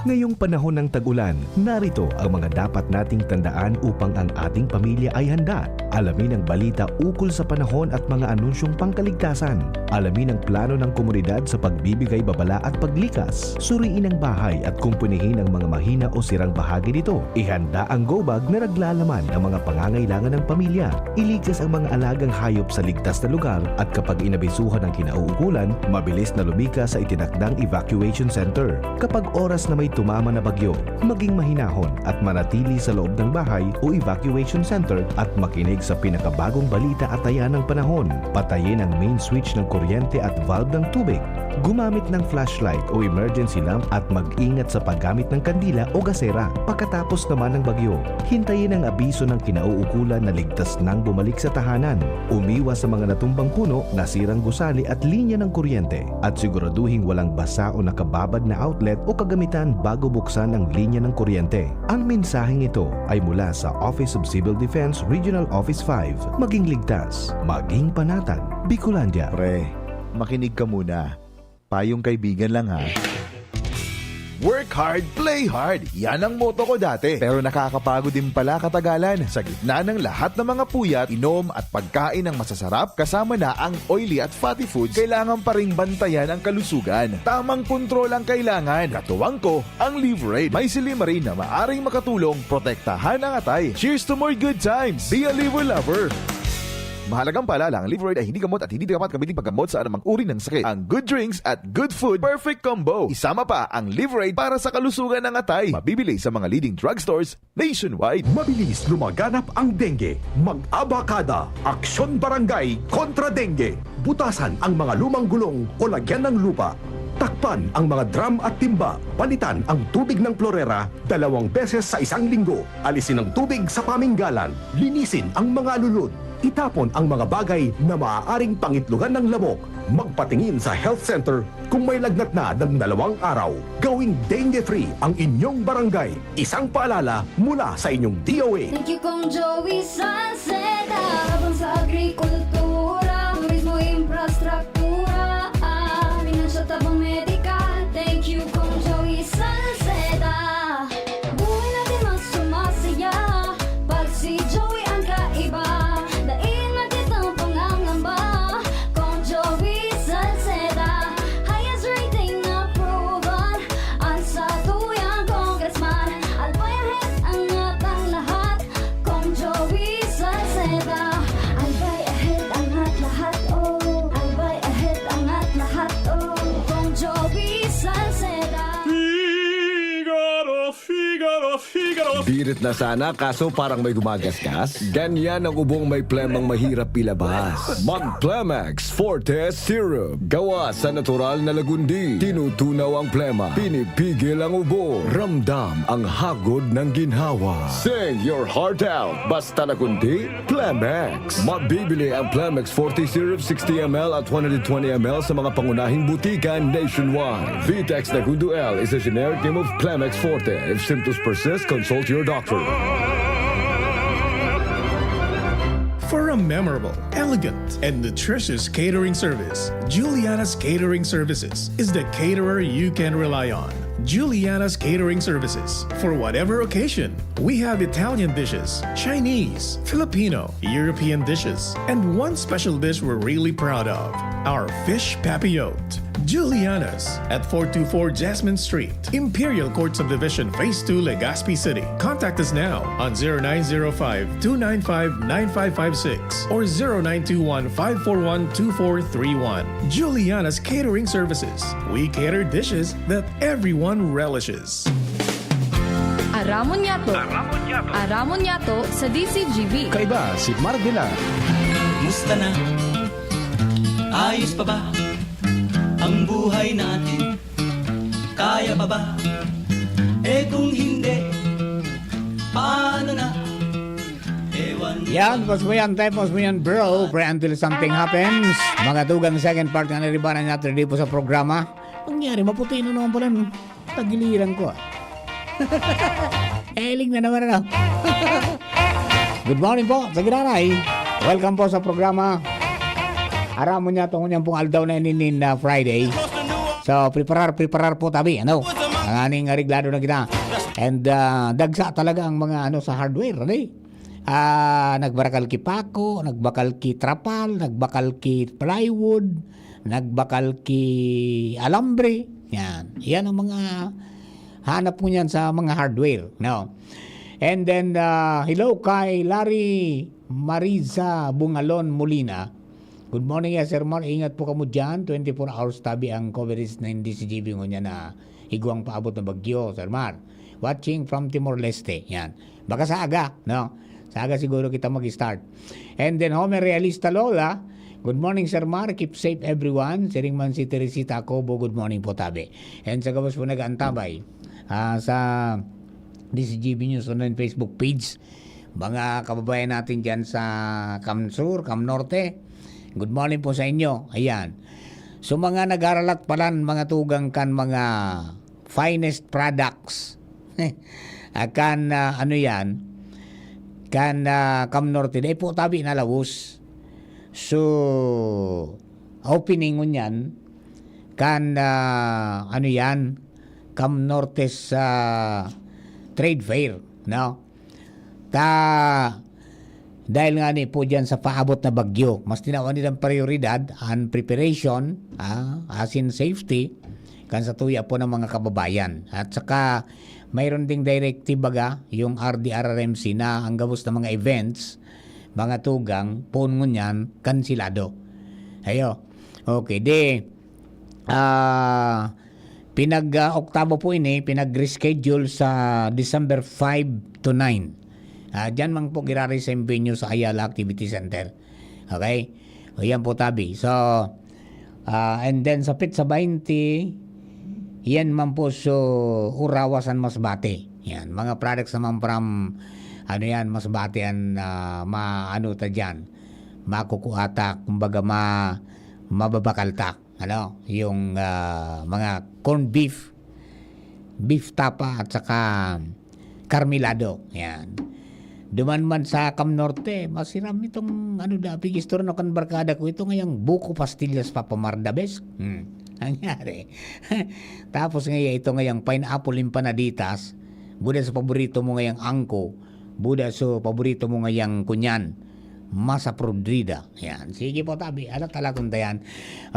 Ngayong panahon ng tag-ulan, narito ang mga dapat nating tandaan upang ang ating pamilya ay handa. Alamin ang balita ukol sa panahon at mga anunsyong pangkaligtasan. Alamin ang plano ng komunidad sa pagbibigay babala at paglikas. Suriin ang bahay at kumpunihin ang mga mahina o sirang bahagi nito. Ihanda ang go bag na naglalaman ng mga pangangailangan ng pamilya. Iligtas ang mga alagang hayop sa ligtas na lugar at kapag inabisuhan ng kinauukulan, mabilis na lumika sa itinakdang evacuation center. Kapag oras na may tumama na bagyo, maging mahinahon at manatili sa loob ng bahay o evacuation center at makinig sa pinakabagong balita at taya ng panahon. Patayin ang main switch ng kuryente at valve ng tubig. Gumamit ng flashlight o emergency lamp at mag-ingat sa paggamit ng kandila o gasera. Pagkatapos naman ng bagyo, hintayin ang abiso ng kinauukulan na ligtas nang bumalik sa tahanan. Umiwas sa mga natumbang puno, nasirang gusali at linya ng kuryente at siguraduhing walang basa o nakababad na outlet o kagamitan bago buksan ang linya ng kuryente. Ang mensaheng ito ay mula sa Office of Civil Defense Regional Office 5. Maging ligtas, maging panatag, Bicolandia. Pre, makinig ka muna. Payong kaibigan lang ha. Work hard, play hard. Yan ang motto ko dati. Pero nakakapagod din pala katagalan. Sa gitna ng lahat ng mga puyat, inom at pagkain ng masasarap, kasama na ang oily at fatty foods, kailangan pa ring bantayan ang kalusugan. Tamang kontrol ang kailangan. Katuwang ko, ang Liverade. May Silimarin na maaring makatulong, protektahan ang atay. Cheers to more good times. Be a liver lover. Mahalagang paalala, ang Liverade ay hindi gamot at hindi dapat gamitin paggamot sa anumang uri ng sakit. Ang good drinks at good food, perfect combo. Isama pa ang Liverade para sa kalusugan ng atay. Mabibili sa mga leading drugstores nationwide. Mabilis lumaganap ang dengue. Mag-abakada. Aksyon Barangay kontra dengue. Butasan ang mga lumang gulong o lagyan ng lupa. Takpan ang mga drum at timba. Palitan ang tubig ng klorera 2 beses sa isang linggo. Alisin ang tubig sa paminggalan. Linisin ang mga alulod. Itapon ang mga bagay na maaaring pangitlugan ng lamok. Magpatingin sa health center kung may lagnat na ng 2 araw. Gawing dengue-free ang inyong barangay. Isang paalala mula sa inyong DOA. Thank you Kong Joey Salceda. Habang sa agrikultura, turismo, infrastruktura, financial tabang medikal. Thank you Kong Joey Salceda. Buhay natin mas sumasaya pag si Joey ang kaiba. Birit na sana kaso parang may gumagasgas. Ganyan ang ubong may plemang mahirap ilabas. Mag-Plemex Forte Syrup. Gawa sa natural na lagundi. Tinutunaw ang plema. Pinipigil ang ubo. Ramdam ang hagod ng ginhawa. Sing your heart out. Basta lagundi, Plemex. Mabibili ang Plemex Forte Syrup 60 ml at 120 ml sa mga pangunahing butika nationwide. Vitex Nagundo L is a generic name of Plemex Forte. If symptoms persist, consult your doctor. For a memorable, elegant, and nutritious catering service, Juliana's Catering Services is the caterer you can rely on. Juliana's Catering Services. For whatever occasion, we have Italian dishes, Chinese, Filipino, European dishes, and one special dish we're really proud of, our fish papillote. Juliana's at 424 Jasmine Street, Imperial Court Subdivision, Phase 2, Legazpi City. Contact us now on 0905-295-9556 or 0921-541-2431. Juliana's Catering Services. We cater dishes that everyone relishes. Aramon Yato. Aramon Yato sa DCGB. Kaiba si Mardila. Musta na? Ayos pa ba ang buhay natin? Kaya pa ba? Eh kung hindi, paano na? Ewan. Yan, pos mo yan bro, pray until something happens. Mga tugang second part nga naribanan natin dito sa programa. Nangyari, maputi na naman pala, no? Tagiliran ko. Eling na naman, ano? Good morning po, sa Ginaray. Welcome po sa programa. Aramon niya itong pong aldaw na inin na Friday. So, preparar po tabi, ano? Ang aning reglado na kita. And dagsa talaga ang mga sa hardware, ano? Nagbakal ki pako, nagbakal ki trapal, nagbakal ki plywood, nagbakal ki alambre. Yan ang mga hanap mo niyan sa mga hardware, no? And then, hello kay Larry Mariza Bungalon Molina. Good morning, Sir Mar. Ingat po kamo dyan. 24 hours tabi ang coverage na hindi si GB niya na higwang paabot na bagyo, Sir Mar. Watching from Timor-Leste. Yan. Baka sa aga, no? Sa aga siguro kita mag-start. And then, Homer Realista Lola. Good morning, Sir Mar. Keep safe, everyone. Siring man si Teresita Cobo. Good morning po tabi. And sa gabos po nag-antabay sa DCGB News online Facebook page. Mga kababayan natin dyan sa Camsur, Cam Norte. Good morning po sa inyo. Ayan. So mga nag-aralat pala mga tugang kan mga finest products. Kan ano yan? Kan Cam Norte. Dahil po tabi na lawos. So opening mo yan. Kan ano yan? Cam Norte sa trade fair. No? Dahil nga po dyan sa paabot na bagyo, mas tinawan nilang prioridad ang preparation, as in safety, kan sa tuya po ng mga kababayan. At saka, mayroon ding directive baga, yung RDRRMC na ang gabos ng mga events, mga tugang, pungo niyan, kansilado. Ayo. Okay, pinag-Oktabo po ini, pinag-reschedule sa December 5 to 9. Diyan man po girari sa venue sa Ayala Activity Center. Okay? O yan po tabi. So, and then sa Pitsa 20, yan man po so Urawasan Masbate. Yan. Mga products naman from, Masbate yan, ta dyan. Makukuhatak, kumbaga mababakaltak. Yung mga corned beef, beef tapa at saka karmilado. Yan. Duman man sa Cam Norte, masiram itong pigistor na kan barkada ko ito ngayang buko pastillas papamardabes. Nangyari. Tapos ngayon ito ngayang pineapple empanaditas, buda sa paborito mo ngayang angko, buda sa paborito mo ngayang kunyan, masa prodrida. Yan. Sige po tabi, talagang dayan.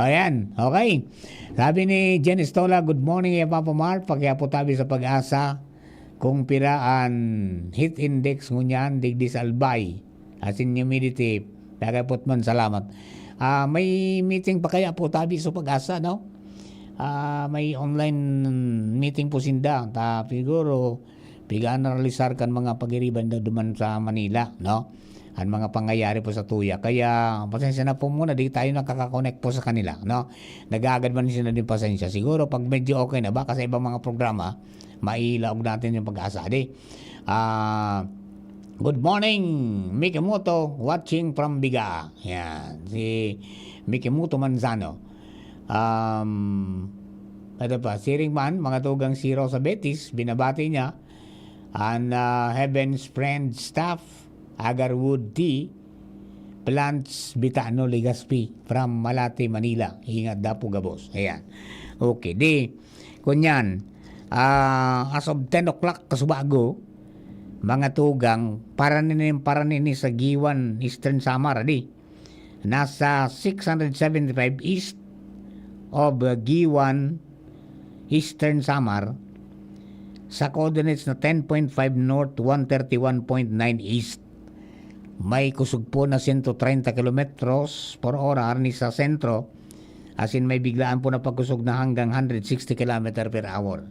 Ayan, okay. Sabi ni Jen Estola, good morning Papa Mark, pagkaya po tabi sa Pag-asa. Kung piraan heat index ngunyan digdis albay as in humidity dagapot man salamat. May meeting pa kaya po tabi sa Pag-asa, no? May online meeting po sinda siguro Bigaan na realisar kan mga pagiriban na duman sa Manila, no? Ang mga pangyayari po sa tuya. Kaya, pasensya na po muna, di tayo nakaka-connect po sa kanila, no? Nag-aagad man sila din pasensya. Siguro, pag medyo okay na, baka sa ibang mga programa, mailaog natin yung pag-asa. Good morning, Mikimoto, watching from Biga. Yan, si Mikimoto Manzano. Ano pa, Siring Man, mga tugang zero sa Betis, binabati niya. And Heaven's Friend Staff, Agarwood T, Plants Bitano Legaspi from Malate, Manila. Ingat dapo gabos. Ayan. Okay, kunyan, as of 10 o'clock kasubago, mga tugang, para nini sa Giwan, Eastern Samar, nasa 675 east of Giwan, Eastern Samar, sa coordinates na 10.5 north, 131.9 east. May kusog po na 130 kilometros per hora ni sa sentro, as in may biglaan po na pagkusog na hanggang 160 km per hour.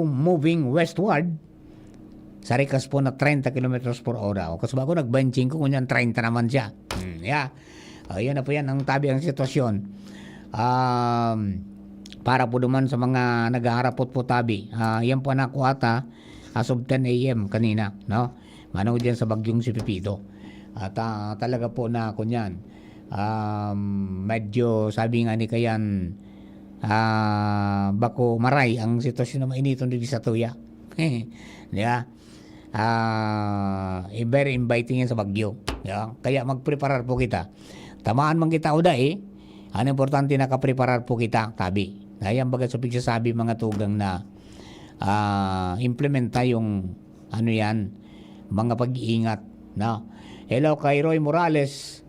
Moving westward, sa rikas po na 30 km per hora. O kasi bago nag-benching ko, kunyan 30 naman siya. Yan na po yan ang tabi ang sitwasyon. Para po naman sa mga naghaharapot po tabi. Yan po nakuha as of 10 a.m. kanina, no? Manood yan sa bagyong si Pipito. At talaga po na kunyan. Medyo sabi nga ni Kayan, bako maray ang sitwasyon na mainiton dito sa tuya. Diba? Very inviting yan sa bagyo. Diba? Kaya magpreparar po kita. Tamaan man kita o ang importante nakapreparar po kita, tabi. Ayan baga sa pagsasabi mga tugang na implement tayong mga pag-iingat. No? Hello kay Roy Morales.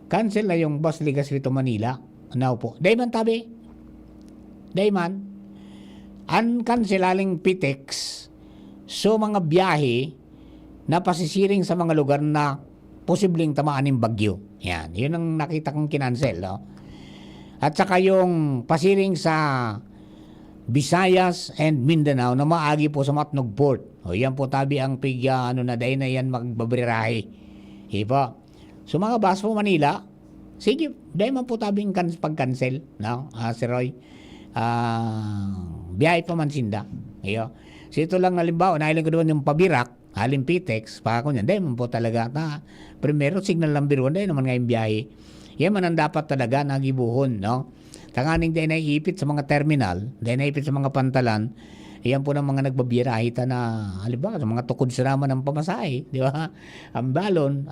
Cancel na yung bus Legazpi to Manila. Now po. Dayman tabi. Dayman. Uncancel aling PTEX. So mga biyahe na pasisiring sa mga lugar na posibleng tamaan ng bagyo. Yan. Yun ang nakita kong kinansel. No? At saka yung pasiring sa Visayas and Mindanao na maagi po sa Matnog Port. O yan po tabi ang dahil na yan magbabrirahe. Iba. So mga bus po Manila, sige, dahil man po tabing pag-cancel. No? Si Roy. Biyahe pa man sinda. Iyo. So ito lang halimbawa, nahilang ko doon yung pabirak, halim PTEX, pa ako niyan, dahil man po talaga, primero, signal number 1, dahil naman ngayong biyahe. Yan man ang dapat talaga nagibuhon, no? Tanganing dahil naiipit sa mga terminal, dahil naiipit sa mga pantalan, yan po ng mga nagbabirahita na, halimbawa, sa mga tukod sa naman ng pamasahe, di ba? Ang balon,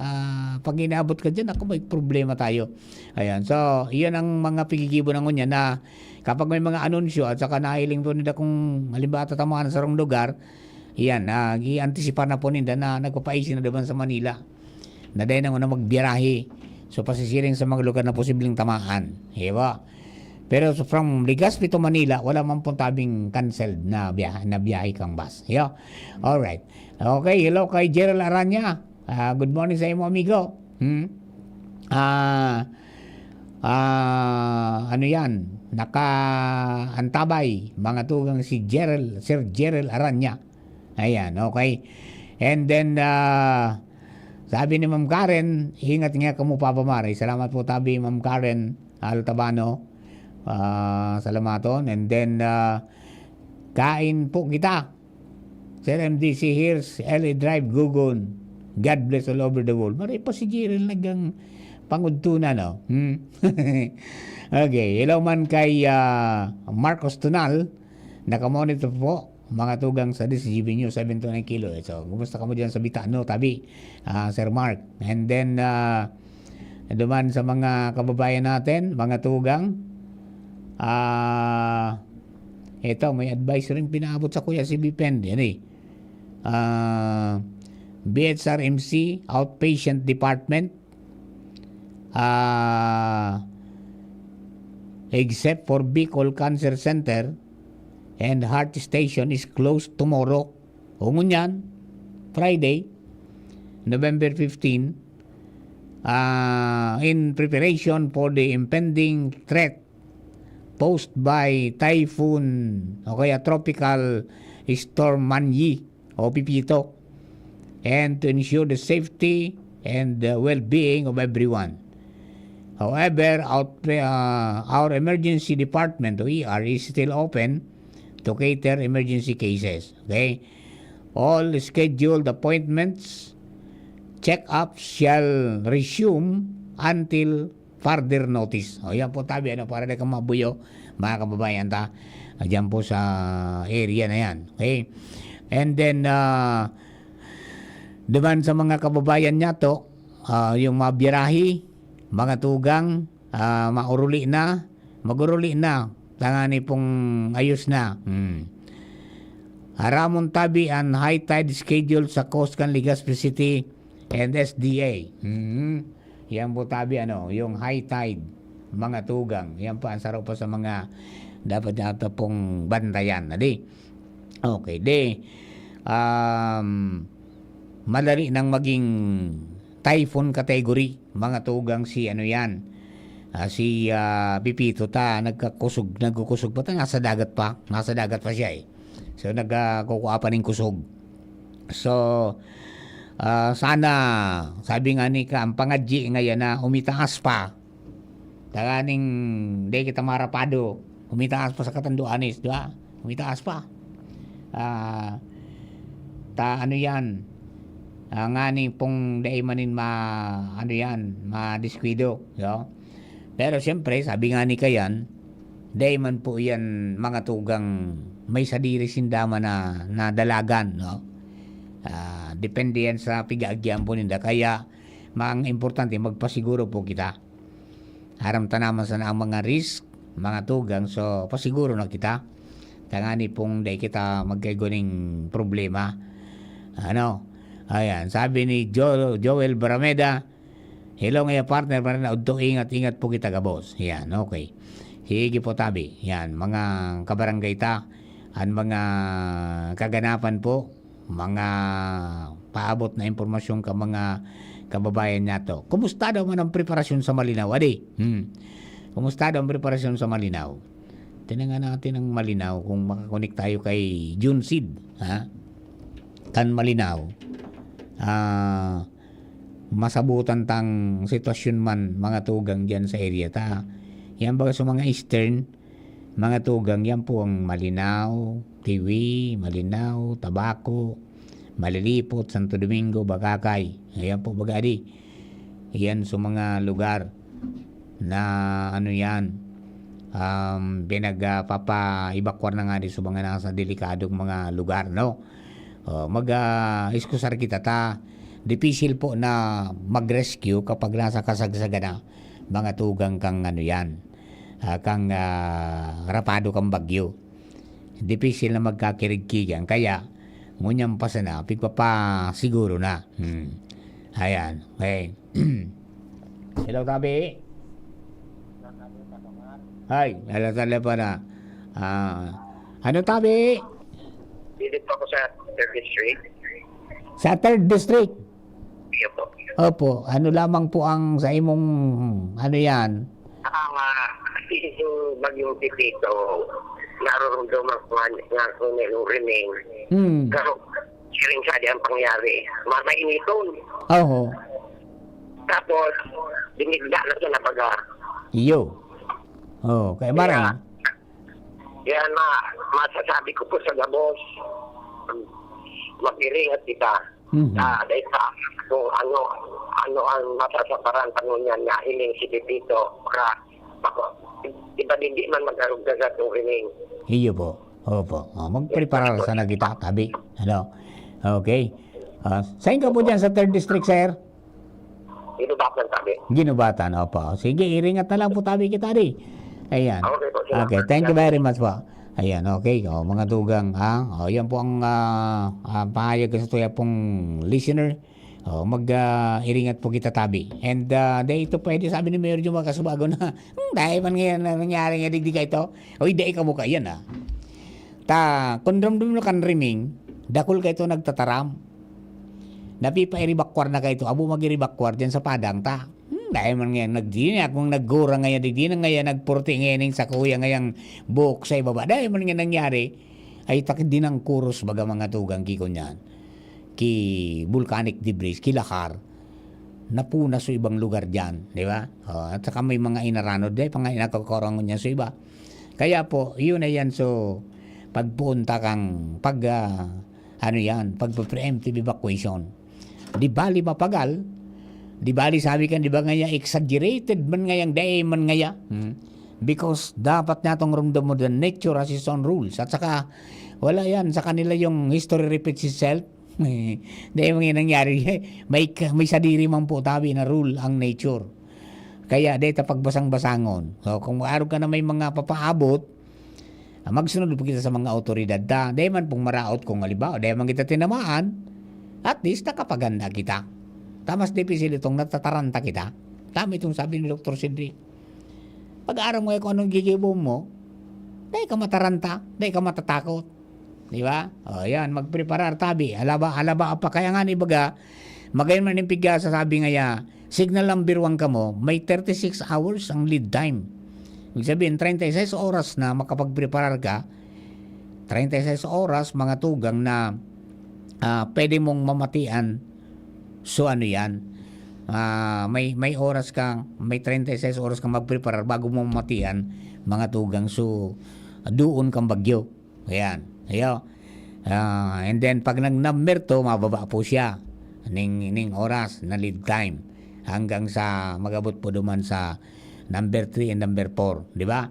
pag inaabot ka dyan, ako may problema tayo. Ayan, so, yan ang mga pigigibo ng kunya na kapag may mga anunsyo at saka nahiling po nila kung halimbawa tatamaan sa rong lugar, yan, i-anticipar na po nila na nagpapaisin na diba sa Manila na dahil na magbirahe. So, pasisiring sa mga lugar na posibleng tamaan. Diba? Pero from Legazpi to Manila, wala man pong tabing canceled na biyahe kang bus. Yeah? Alright. Okay, hello kay Gerald Aranya. Good morning sa imo, amigo. Ano yan? Naka-antabay. Mga tugang si Sir Gerald Aranya. Ayan, okay. And then, sabi ni Ma'am Karen, ingat nga kamo papamari. Salamat po tabi, Ma'am Karen Altabano. Salamaton. And then, kain po kita. Sir MDC here's LA Drive, Gugun. God bless all over the world. Maray pa si Gerald nagang pangudtuna, no? Okay. Hello man kay Marcos Tunal. Nakamonitor po. Mga tugang sa DCGB News 729 kilo. So, kumusta ka mo dyan sa Bitano, tabi, Sir Mark. And then, duman sa mga kababayan natin, mga tugang, ito, may advice rin pinaabot sa Kuya si Bipen. Yan BHRMC, Outpatient Department, except for Bicol Cancer Center, and Heart Station is closed tomorrow. Ngunyan, Friday, November 15, in preparation for the impending threat posed by Typhoon o kaya Tropical Storm Manyi o Pipito, and to ensure the safety and the well-being of everyone. However, our emergency department, o ER, is still open to cater emergency cases. Okay? All scheduled appointments, check-ups shall resume until further notice. O yan po tabi, para na kang mabuyo, mga kababayan ta, dyan po sa area na yan. Okay? And then, naman sa mga kababayan niya to, yung mga biyerahe, mga tugang, maguruli na, tangani pong ayos na. Haramon tabi ang high tide schedule sa Coast Can, Legazpi City and SDA. Yan po tabi, yung high tide, mga tugang. Yan pa, ang sarap pa sa mga dapat pong bantayan. Okay, madali nang maging typhoon category, mga tugang si Pipito ta, nagkukusog pa ta, nasa dagat pa siya eh. So nagkukuha pa ng kusog. So sana, sabi nga ni ka, ang pangadji ngayon na umitaas pa. Taganing di kita marapado, umitaas pa sa Katanduanes, diba? Umitaas pa. Ngani pong dai manin madiskwido, no? Pero siyempre, sabi nga ni kayan, dai man po yan mga tugang may sadiri sindama na dalagan, no? Depende yan sa pigaagyan po ninda. Kaya, mga importante, magpasiguro po kita. Haram tanaman sa ang mga risk, mga tugang, so pasiguro na kita. Tangani pong dai kita magkayguning problema. Ayan, sabi ni Joel Barameda, hello ngayon partner, para na udto, ingat po kita gabos. Yan, okay. Sige po tabi. Yan, mga kabarangay ta, ang mga kaganapan po, mga paabot na impormasyon ka mga kababayan nato. Kumusta daw man ang preparasyon sa Malinaw, adi? Kumusta daw ang preparasyon sa Malinaw? Tinangan natin ang Malinaw kung makakonek tayo kay Junsid, ha? Kan Malinaw. Masabutan tang sitwasyon man mga tugang dyan sa area ta. Yan baga sa mga eastern, mga tugang, yan po ang Malinaw, Tiwi, Malinaw, Tabaco, Malilipot, Santo Domingo, Bagakay. Ayan po bagadi. Yan sa mga lugar na pinagpapaibakwar na nga din sa mga nasa delikadong mga lugar, no? Mag-iskusar kita ta. Difficile po na mag-rescue kapag nasa kasagsagan na mga tugang kang kang rapado kang bagyo. Difficile na magkakirigkigan. Kaya, ngunyang pa sana, pigpapa siguro na. Ayan. Okay. Hello, tabi. Ay, alatala pa na. Ano, tabi? Dito po ako sa 3rd District. Sa 3rd District? Iyo po. Opo. Ano lamang po ang sa imong, yan? Yung bagyong Pipito, narurumduman ko nga kung remain. Pero, siring sa ang pangyari. Mamainiton. Oo. Tapos, binigda na siya na baga. Iyo. Kaya maray. Kaya masasabi ko po sa gabos, mag-iringat kita. Dahil sa kung ano ang masasaparan tanunyan na hiling si Pipito, iba hindi man mag-arugdagat ng rining. Iyo po. Opo. Magpreparar sana kita, tabi. Okay. Saan ka po dyan sa 3rd District, sir? Ginubatan, tabi. Ginubatan, opo. Sige, iringat na lang po tabi kita, di. Ayan. Okay, thank you very much po. Ayan, okay. Mga tugang, yan po ang pahayag sa tuya pong listener. Mag-iringat po kita, tabi. And ito pwede, sabi ni Mayor Juma Kasubago na, dahil man ngayon na nangyari nga digdiga ito, dahil ka mukha yan, kung ramdam mo kan riming, dakol ka ito nagtataram. Napipairibakwar na ka ito, abo magiribakwar dyan sa padang, dahil man ngayon nagdi na kung naggura ngayon di na ngayon nagpurti ngayon sa kuya ngayang buhok sa ibaba dahil man ngayon nangyari ay takid din ang kuros baga mga tugang kiko niyan ki volcanic debris kilakar napuna sa ibang lugar diyan di ba at saka may mga inaranod dahil pang nakakorangon niya sa iba kaya po yun na yan so pagpunta kang pag-preemptive evacuation di bali mapagal, di bali sabi kan, di ba ngaya exaggerated man ngayang day man ngaya. Because dapat natong ramdam mo the nature has its own rules. At saka, wala yan sa kanila yung history repeats itself. Dahil mga nangyari, may sadiri man po tabi na rule ang nature. Kaya dahil pagbasang-basangon. So kung araw ka na may mga papaabot, magsunod po kita sa mga autoridad. Dahil man pong maraot kung halimbawa, dahil man kita tinamaan, at least nakapaganda kita. Tamas dipisil itong natataranta kita. Tama itong sabi ni Dr. Cedric. Pag-aaral mo kung anong gigibom mo, dahil ka mataranta, dahil ka matatakot. Di ba? O yan, magpreparar tabi. Alaba pa kaya nga ni baga, magayon man yung pigya sa sabi ngaya, signal number 1 ka mo, may 36 hours ang lead time. Ibig sabihin, 36 oras na makapagpreparar ka, 36 oras mga tugang na pwede mong mamatian. So ano yan, may oras kang, may 36 oras kang magpreparar bago mo mamatian mga tugang. So doon kang bagyo. Ayan. And then pag nag-number to, mababa po siya ning oras na lead time hanggang sa magabot po duman sa number 3 and number 4, di ba?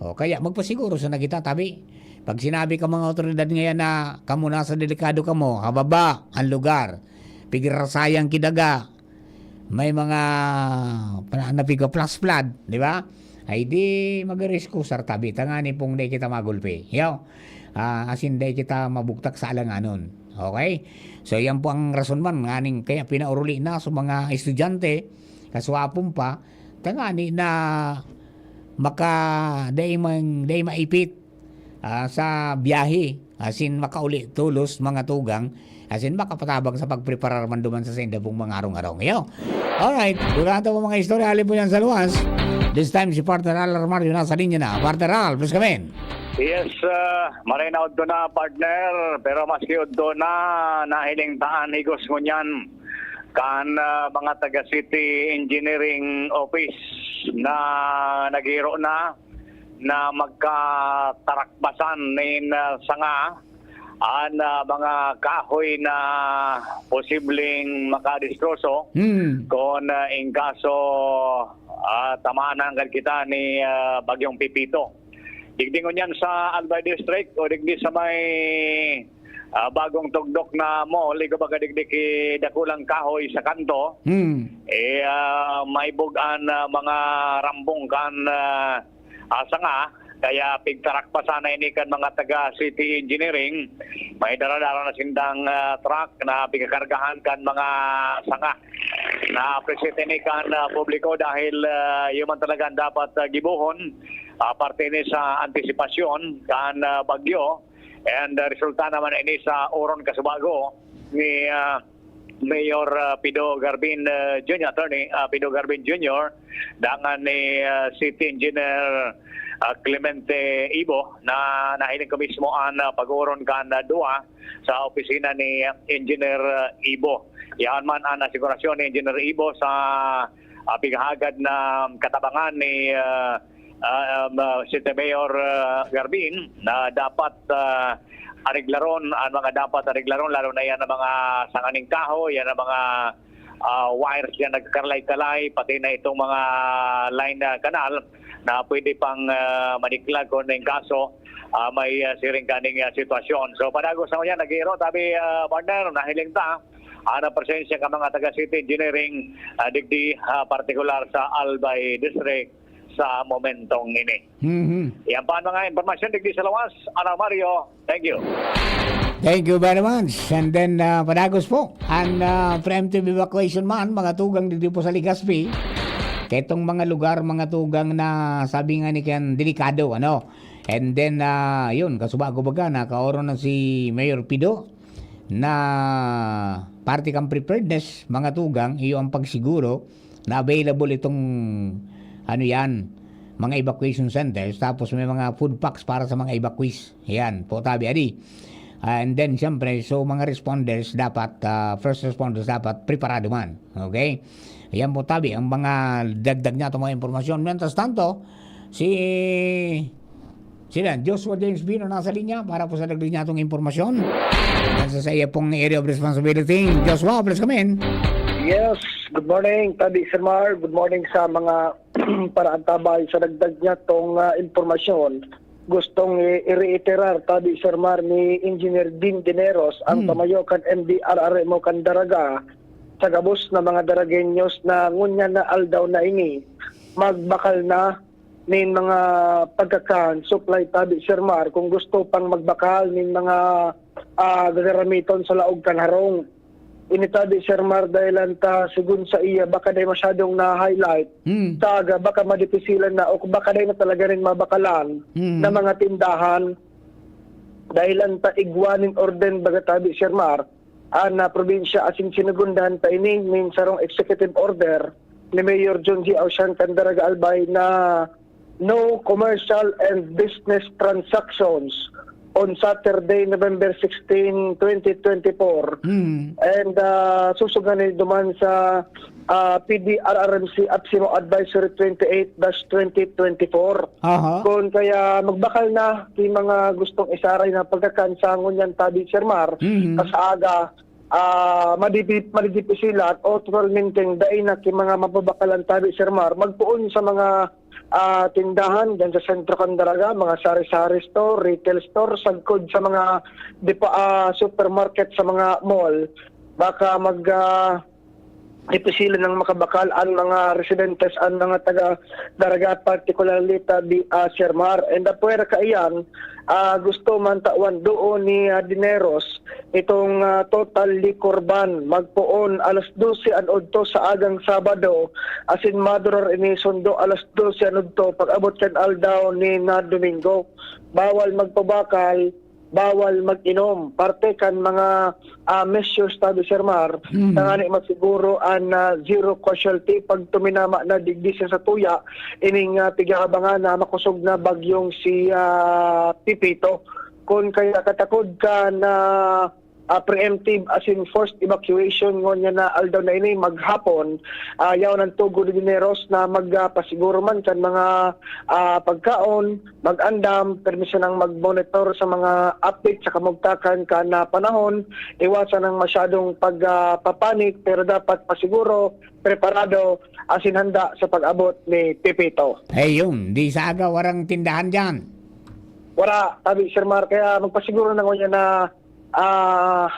O kaya magpasiguro sa nakita tabi. Pag sinabi ka mga otoridad ngayon na kamo nasa delikado kamo, hababa ang lugar, pigirasayang kidaga, may mga napigo plus flood, di ba? Ay di mag-rescue sar tabi, tangani pong di kita magulpi. Asin di kita mabuktak sa alanganon. Okay? So yan po ang rason man, nganing kaya pinauruli na sa mga estudyante, kaswapong pa, tangani na day maipit sa biyahe, asin makauli tulos mga tugang, asin makapatabang sa pagpreparar man duman sa sendabong mga arong-arong. Alright, durante po mga istorya, halin po yan sa luwas. This time si Partner Al Armario nasa linya na. Partner Al, please come in. Yes, maray na udto na partner, pero maski udto na nahiling taan higos mo niyan kan mga taga City Engineering Office na naghiro na magkatarakbasan nin sanga ang mga kahoy na posibleng makadistroso kung in kaso tamaan ang kita ni Bagyong Pipito. Digdingon yan sa Albay District o digdi sa may bagong tugdok na mall, ikaw baga digdi dakulang kahoy sa kanto, may bugan mga rambong kan sanga, kaya pigtarak pa sana ini kan mga taga City Engineering, may daradara na sindang truck na pigkakargahan kan mga sanga. Na-appreciate ini kan publiko dahil yun man talaga dapat gibuhon, parte ini sa antisipasyon kan bagyo, and resulta naman ini sa oron kasubago ni Mayor Pido Garbin Jr., Attorney Pido Garbin Jr., dangan ni City Engineer Clemente Ibo na nahiling ko mismo ang pag-uron kan dua sa opisina ni Engineer Ibo. Yan man ang asigurasyon ni Engineer Ibo sa pigahagad na katabangan ni City Mayor Garbin na dapat ariglaron, ang mga dapat ariglaron, lalo na yan ang mga sanganing kahoy, yan ang mga wires yan nagkakalay-kalay, pati na itong mga line kanal na pwede pang maniklag kung yung kaso may siring kaning sitwasyon. So padagos na yan, nag-iiro, tabi partner, nahiling ta, ang presensya ka mga taga City Engineering, digdi partikular sa Albay District sa momentong ini. Yan pa ang mga informasyon digdi sa lawas. Ana Mario, thank you. Thank you very much. And then padagos po ang preemptive evacuation man mga tugang dito po sa Legazpi. Ketong mga lugar mga tugang na sabi nga ni kan delikado ano. And then yun kasubago baga nakaoron na si Mayor Pido na party kang preparedness mga tugang iyo ang pagsiguro na available itong ano yan, mga evacuation centers, tapos may mga food packs para sa mga evacuees. Yan po tabi adi. And then siyempre, so mga responders dapat, first responders dapat preparado man. Okay? Yan po tabi, ang mga dagdag niya itong mga impormasyon. Mientras tanto, sila Joshua James Bino nasa linya para po sa dagdag niya itong impormasyon. Nasa sa iya pong area of responsibility. Joshua, please come in. Yes, good morning, Tabi Sir Mar. Good morning sa mga paraantabay sa dagdag niya itong impormasyon. Gustong i-reiterar, Tabi Sir Mar, ni Engineer Dean Dineros, ang pamayo kan MDRRMO kan Daraga, sa gabos na mga Daragenyos na ngunya na aldaw na ini, magbakal na nin mga pagkakan, supply, Tabi Sir Mar, kung gusto pang magbakal nin mga gagaramiton sa laog kan harong. Initabi Sir Mar dahilan ta sigun sa iya baka day masyadong na-highlight taga baka madipisilan na o baka day na talaga rin mabakalan na mga tindahan dahilan ta igwanin orden baga tabi Sir Mar na probinsya asin sinugundan ta ining min sarong executive order ni Mayor John G. Ausian Candaraga Albay na no commercial and business transactions on Saturday, November 16, 2024. And susuganin duman sa PDRRMC APSIMO Advisory 28-2024. Kung kaya magbakal na yung mga gustong isaray na pagkakansangon yan, Tabi Sir Mar, kasaaga, madidipisilat o totalmenteng daay na yung mga mapabakalan, Tabi Sir Mar, magpuon sa mga tindahan dyan sa sentro Candaraga, mga sari-sari store, retail store, sagkod sa mga supermarket sa mga mall, baka ipisilan ng makabakal ang mga residentes, ang mga taga-Daraga, particularly Tabi Sir Mar. And puwera kaiyan, gusto man tawan doon ni Dineros itong total liquor ban magpuon alas 12 anodto sa agang Sabado asin Madurar ini sundo alas 12 anodto pag-abot kan aldaw ni na Domingo. Bawal magpabakal, bawal mag-inom. Parte kan mga measures, Tabi Sir Mar, tangani magsiguro an zero casualty pag tuminama na digdi sa tuya ining tigakabangan na makusog na bagyong si Pipito. Kung kaya katakod ka na preemptive as in forced evacuation ngonya na aldaw na ini maghapon, yaw ng tugo ni Dineros na magpasiguro man kan mga pagkaon, mag-andam, permisyon ng mag-monitor sa mga update sa kamugtakan ka na panahon, iwasan ng masyadong pagpapanik, pero dapat pasiguro, preparado, asin handa sa pag-abot ni Pipito. Yun, di sa aga warang tindahan dyan. Wala, Tabi Sir Mar, kaya magpasiguro na ngonya na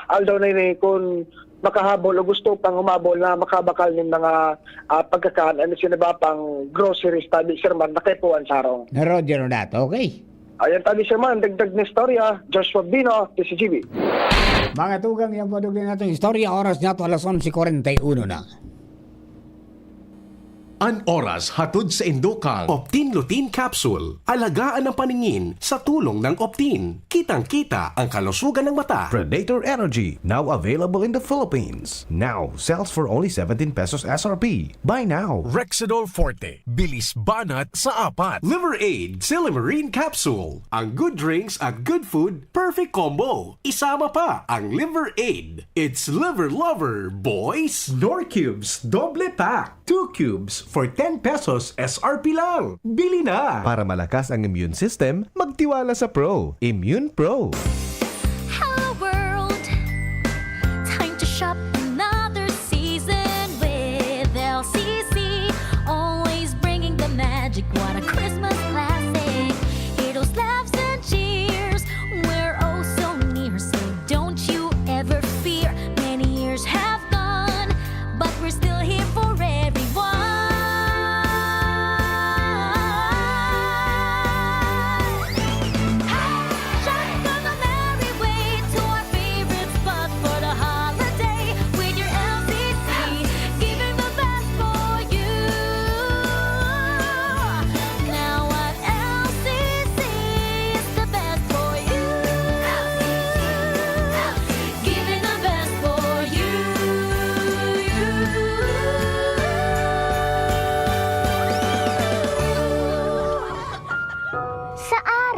aldaw na ini kung makahabol o gusto pang humabol na makabakal ng mga pagkakaan ano sinaba pang groceries, Tabi Sir Man, nakipuan sarong. Roger that, okay. Ayan, Tabi Sir Man, dagdag na istorya, Joshua Bino, TCGB. Mga tugang yung padugin natin istorya, oras niya to alas 11:41 na. An oras hatod sa Indocang Optin Lutein Capsule. Alagaan ang paningin sa tulong ng Optin. Kitang-kita ang kalusugan ng mata. Predator Energy, now available in the Philippines. Now sells for only 17 pesos SRP. Buy now. Rexidol Forte. Bilis banat sa apat. Liver Aid Silimarine Capsule. Ang good drinks at good food, perfect combo. Isama pa ang Liver Aid. It's liver lover, boys. Norcubes Doble Pack. 2 cubes for 10 pesos SRP lang. Bili na! Para malakas ang immune system, magtiwala sa Pro. Immune Pro. Hello world, time to shop another season with LCC. Always bringing the magic, what a Christmas classic. Hear those laughs and cheers, we're oh so near. So don't you ever fear, many years have gone, but we're still here for everyone.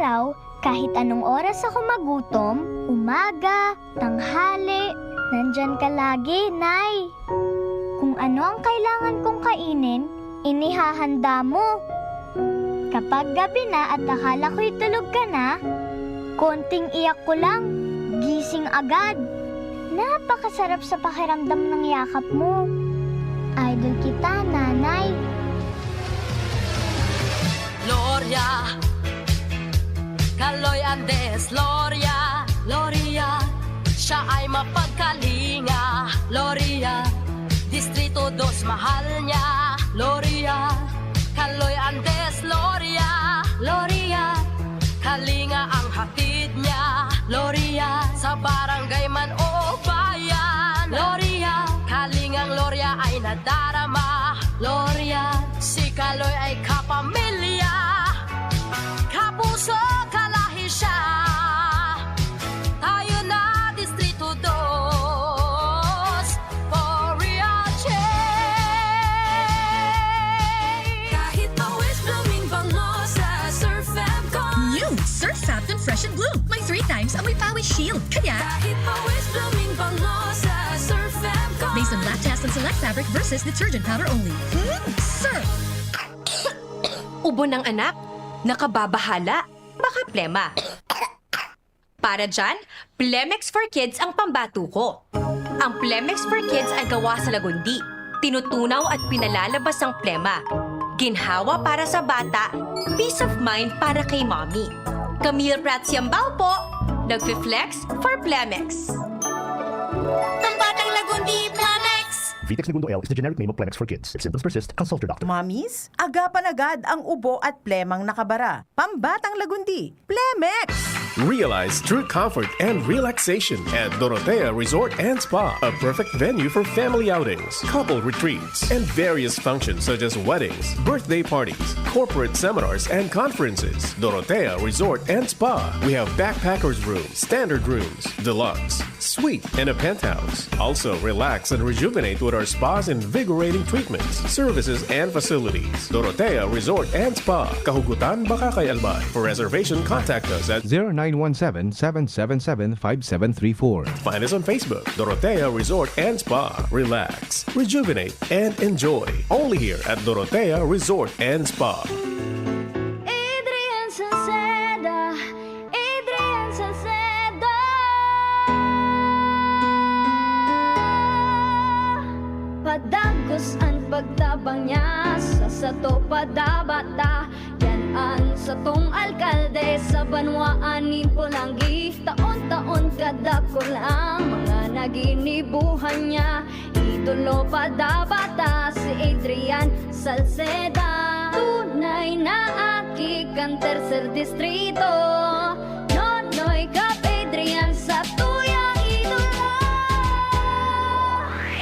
araw, kahit anong oras ako magutom, umaga, tanghali, nandyan ka lagi, Nay. Kung ano ang kailangan kong kainin, inihahanda mo. Kapag gabi na at akala ko'y tulog ka na, konting iyak ko lang, gising agad. Napakasarap sa pakiramdam ng yakap mo. Idol kita, Nanay. Gloria, Kaloy Andes, Gloria, Gloria, siya ay mapagkalinga, Gloria, Distrito 2 mahal niya, Gloria, Kaloy Andes, Gloria, Gloria, kalinga ang hatid niya, Gloria, sa barangay man o bayan, Gloria, kalingang Gloria ay nadarama, Gloria, si Kaloy ay kapamilya, kapuso kalahi siya, tayo na Distrito 2, for real change. Kahit always blooming bango sa Surf Fab New Surf Fabton Fresh and Bloom. May 3 times amoy pawis shield. Kaya, kahit always blooming bango sa Surf Fab based on lab test and select fabric versus detergent powder only. Surf! Ubo ng anak, nakababahala, baka plema. Para dyan, Plemex for Kids ang pambato ko. Ang Plemex for Kids ay gawa sa lagundi. Tinutunaw at pinalalabas ang plema. Ginhawa para sa bata, peace of mind para kay mommy. Camille Prats Yambao po, nagfi-flex for Plemex. Pambatang lagundi, Plemex! Vitex Segundo L is the generic name of Plemex for kids. If symptoms persist, consult your doctor. Mommies, agapan agad ang ubo at plemang nakabara. Pambatang lagundi, Plemex! Realize true comfort and relaxation at Dorotea Resort and Spa, a perfect venue for family outings, couple retreats, and various functions such as weddings, birthday parties, corporate seminars, and conferences. Dorotea Resort and Spa. We have backpackers rooms, standard rooms, deluxe, suite, and a penthouse. Also, relax and rejuvenate with our spa's invigorating treatments, services, and facilities. Dorotea Resort and Spa, Kahugutan, Bakakay, Albay. For reservation, contact us at 0917-777-5734. Find us on Facebook, Dorotea Resort and Spa. Relax, rejuvenate, and enjoy. Only here at Dorotea Resort and Spa. Adrian Salceda, Adrian Salceda. Padagos ang pagtabang niya sa sato padabata. Yan sa tong alkalde sa banwaanin Pulangi. Taon-taon kadako lang mga naginibuhan niya. Idolo padabata si Adrian Salceda. Tunay na aki kan tercer distrito. Nonoy kap Adrian sa tuyang idolo.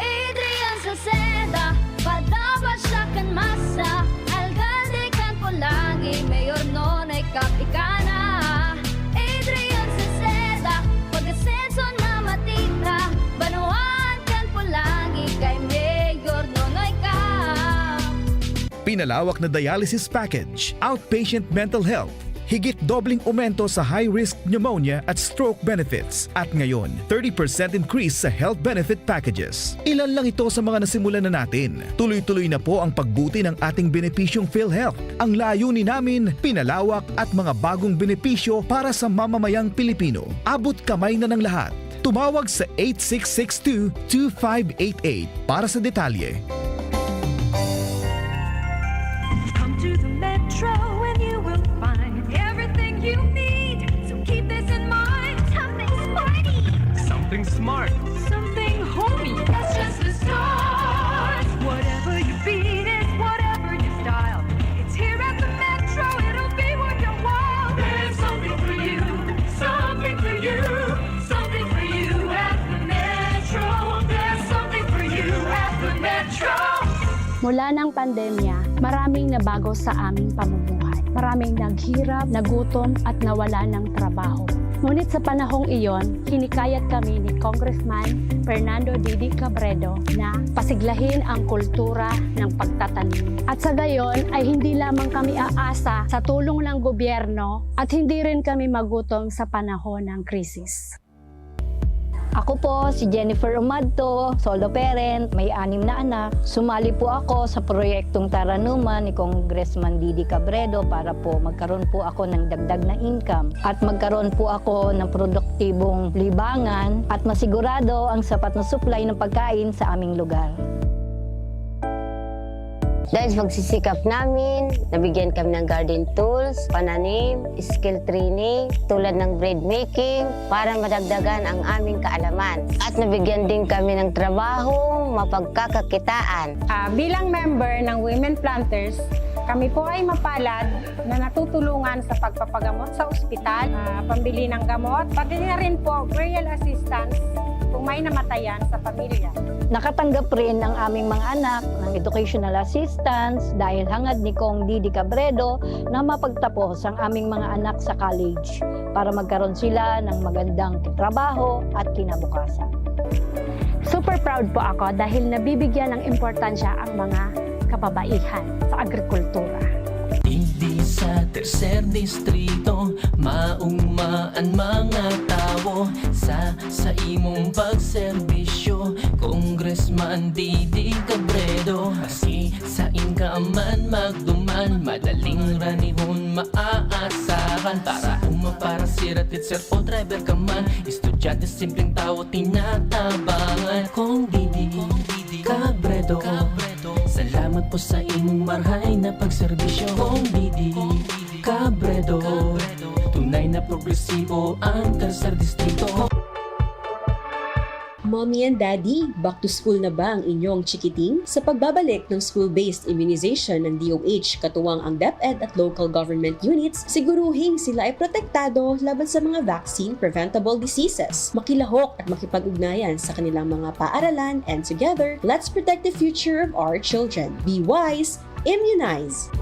Adrian Salceda, padabat siya kan masa. Alcalde kan Pulangi, mayor nonoy kap ikana. Adrian Salceda, pag-asenso na matita. Banuan kan Pulangi, kay mayor nonoy kap. Pinalawak na dialysis package, outpatient mental health, higit dobling aumento sa high-risk pneumonia at stroke benefits. At ngayon, 30% increase sa health benefit packages. Ilan lang ito sa mga nasimulan na natin. Tuloy-tuloy na po ang pagbuti ng ating benepisyong PhilHealth. Ang layunin namin, pinalawak at mga bagong benepisyo para sa mamamayang Pilipino. Abot kamay na ng lahat. Tumawag sa 8662-2588 para sa detalye. Come to the metro and you will find everything you need. So keep this in mind. Something sporty. Something smart. Something homey. That's just the start. Whatever you beat is whatever you style. It's here at the metro. It'll be worth your while. There's something for you. Something for you. Something for you at the metro. There's something for you at the metro. Mula ng pandemya, maraming nabago sa aming pamumuhay. Maraming naghirap, nagutom at nawala ng trabaho. Ngunit sa panahong iyon, hinikayat kami ni Congressman Fernando Didi Cabredo na pasiglahin ang kultura ng pagtatanim. At sa gayon ay hindi lamang kami aasa sa tulong ng gobyerno at hindi rin kami magutom sa panahon ng krisis. Ako po si Jennifer Umadto, solo parent, may 6 na anak. Sumali po ako sa proyektong Taranuman ni Congressman Didi Cabredo para po magkaroon po ako ng dagdag na income at magkaroon po ako ng produktibong libangan at masigurado ang sapat na supply ng pagkain sa aming lugar. Dahil sa pagsisikap namin, nabigyan kami ng garden tools, pananim, skill training, tulad ng bread making, para madagdagan ang aming kaalaman. At nabigyan din kami ng trabahong mapagkakakitaan. Bilang member ng Women Planters, kami po ay mapalad na natutulungan sa pagpapagamot sa ospital, pambili ng gamot, pati na rin po burial assistance kung may namatayan sa pamilya. Nakatanggap rin ang aming mga anak ng educational assistance dahil hangad ni Kong Didi Cabredo na mapagtapos ang aming mga anak sa college para magkaroon sila ng magandang trabaho at kinabukasan. Super proud po ako dahil nabibigyan ng importansya ang mga kababaihan sa agrikultura. Hindi sa tercer distrito, maugmaan mga tao sa imong pagserbisyo, Congressman Didi Cabredo. Asi sa inkaman magduman, madaling ranihon maaasahan. Para para sirat at sir o driver ka man, estudyante simpleng tao tinatabangan. Kung Didi Cabredo, salamat po sa imong marhay na pagserbisyo. Kung Didi Cabredo, tunay na progresibo ang tercer distrito. Mommy and Daddy, back to school na ba ang inyong chikiting? Sa pagbabalik ng school-based immunization ng DOH, katuwang ang DepEd at local government units, siguruhing sila ay protektado laban sa mga vaccine-preventable diseases. Makilahok at makipag-ugnayan sa kanilang mga paaralan, and together, let's protect the future of our children. Be wise, immunize!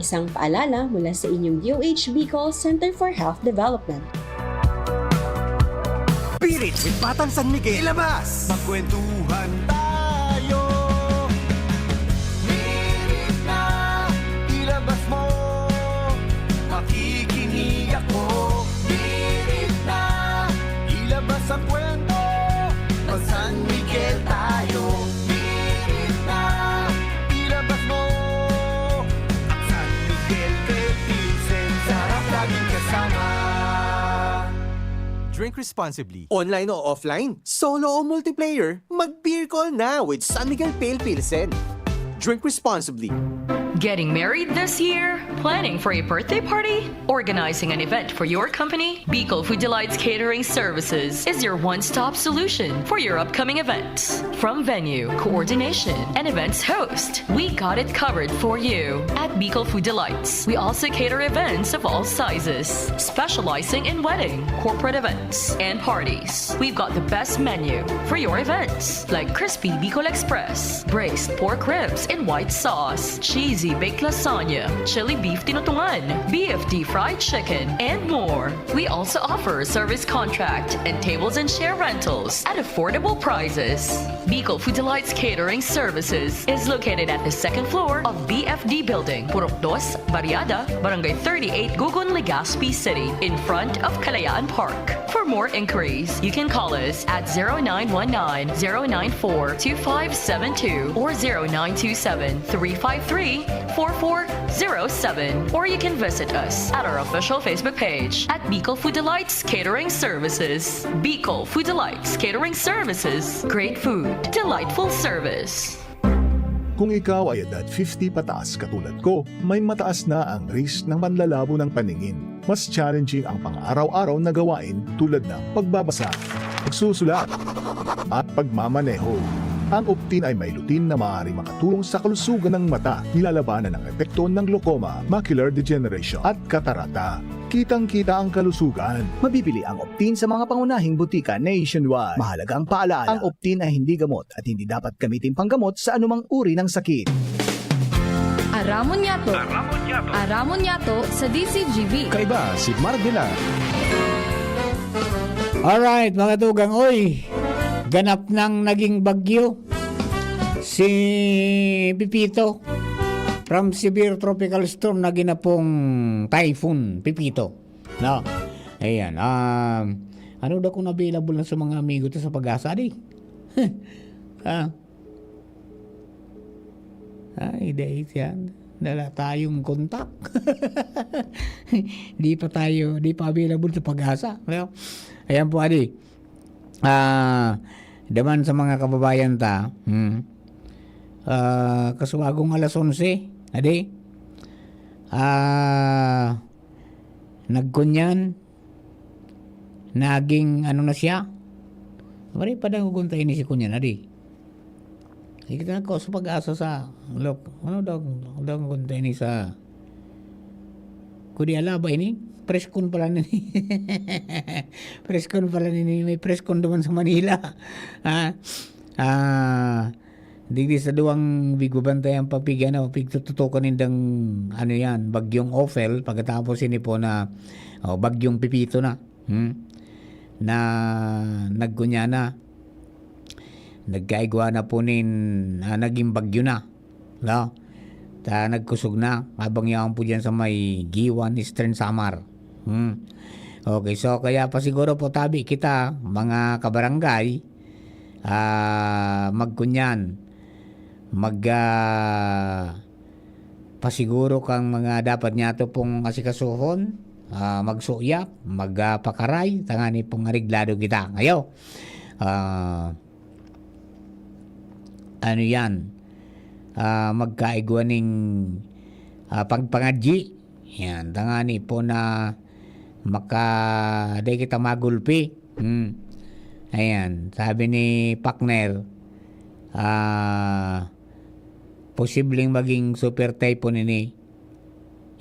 Isang paalala mula sa inyong DOH Bicol Center for Health Development. Spirits with Batang San Miguel. Ilabas! Magkwentuhan tayo. Hirit na, ilabas mo. Makikinig ako. Hirit na, ilabas ang kwento. Pag San Miguel tayo. Hirit na, ilabas mo. Ang San Miguel Pilsen, sarap laging kasama. Drink responsibly. Online o offline, solo o multiplayer, mag-beer call na with San Miguel Pale Pilsen. Drink responsibly. Getting married this year? Planning for a birthday party? Organizing an event for your company? Bicol Food Delights Catering Services is your one-stop solution for your upcoming events. From venue, coordination, and events host, we got it covered for you. At Bicol Food Delights, we also cater events of all sizes, specializing in wedding, corporate events, and parties. We've got the best menu for your events, like crispy Bicol Express, braised pork ribs in white sauce, cheesy baked lasagna, chili beef tinutungan, BFD fried chicken, and more. We also offer a service contract and tables and chair rentals at affordable prices. Bicol Food Delights Catering Services is located at the second floor of BFD Building, Purok 2, Barriada, Barangay 38, Gugun, Legazpi City, in front of Kalayaan Park. For more inquiries, you can call us at 0919-094-2572 or 0927-353-4407, or you can visit us at our official Facebook page at Bicol Food Delights Catering Services. Bicol Food Delights Catering Services. Great food, delightful service. Kung ikaw ay edad 50 pataas katulad ko, may mataas na ang risk ng panlalabo ng paningin. Mas challenging ang pang-araw-araw na gawain tulad ng pagbabasa, pagsusulat, at pagmamaneho. Ang Optin ay may lutin na maaari makatulong sa kalusugan ng mata, nilalabanan ang epekto ng glaucoma, macular degeneration at katarata. Kitang-kita ang kalusugan. Mabibili ang Optin sa mga pangunahing butika nationwide. Mahalaga ang paalala, ang Optin ay hindi gamot at hindi dapat gamitin panggamot sa anumang uri ng sakit. Aramon Yato. Aramon Yato sa DCGV. Kaiba si Mark Villar. Alright, mga tugang, oy, ganap nang naging bagyo si Pipito. From severe tropical storm na ginapong typhoon, Pipito. No? Ayan, ano daw kung available na sa mga amigo to sa Pag-asa, di? Ay, dahil yan. Dala tayong kontak. di pa available sa Pag-asa. Ayan po, adi. Daman sa mga kababayan ta, kasuwagong alas 11, adi. Nagkunyan, naging ano na siya. Mari pa daw guguntay ni si kunyan, adi. Kita ko sa Pag-asa sa look, ano daw guguntay ni sa kudi alaba ini preskon pala ni preskon pala ni may preskon naman sa Manila. Digdi sa duwang bigubantay ang papigyan na pigtututukan nindang ano yan, bagyong Ophel pagkatapos ini po na bagyong Pipito na na nagkunya na nagkaigwa na po naging bagyo na no? Nagkusog na habang yaman po dyan sa may Giwan, Eastern Samar. Okay, so kaya pa siguro po tabi kita mga kabarangay magkunyan pasiguro kang mga dapat niya to pong asikasuhon, magsuyap, magpakaray, tangani pong ariglado kita ngayon. Ano yan, magkaigwaning pagpangadji yan, tangani po na day kita magulpi. Ayan, sabi ni partner, posibleng maging super typhoon ini.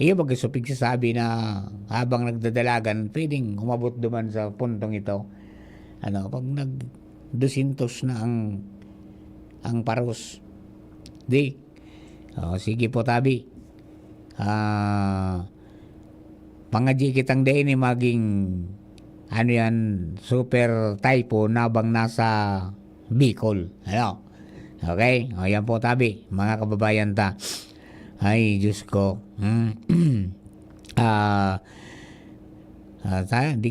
Iyo magkasupig sabi na habang nagdadalagan pwedeng umabot duman sa puntong ito. Pag nag-200 na ang paros. Di. Sige po tabi. Pangadji kitang day ni maging super typhoon nabang nasa Bicol. Okay? Yan po tabi, mga kababayan ta. Ay, Diyos ko. Hindi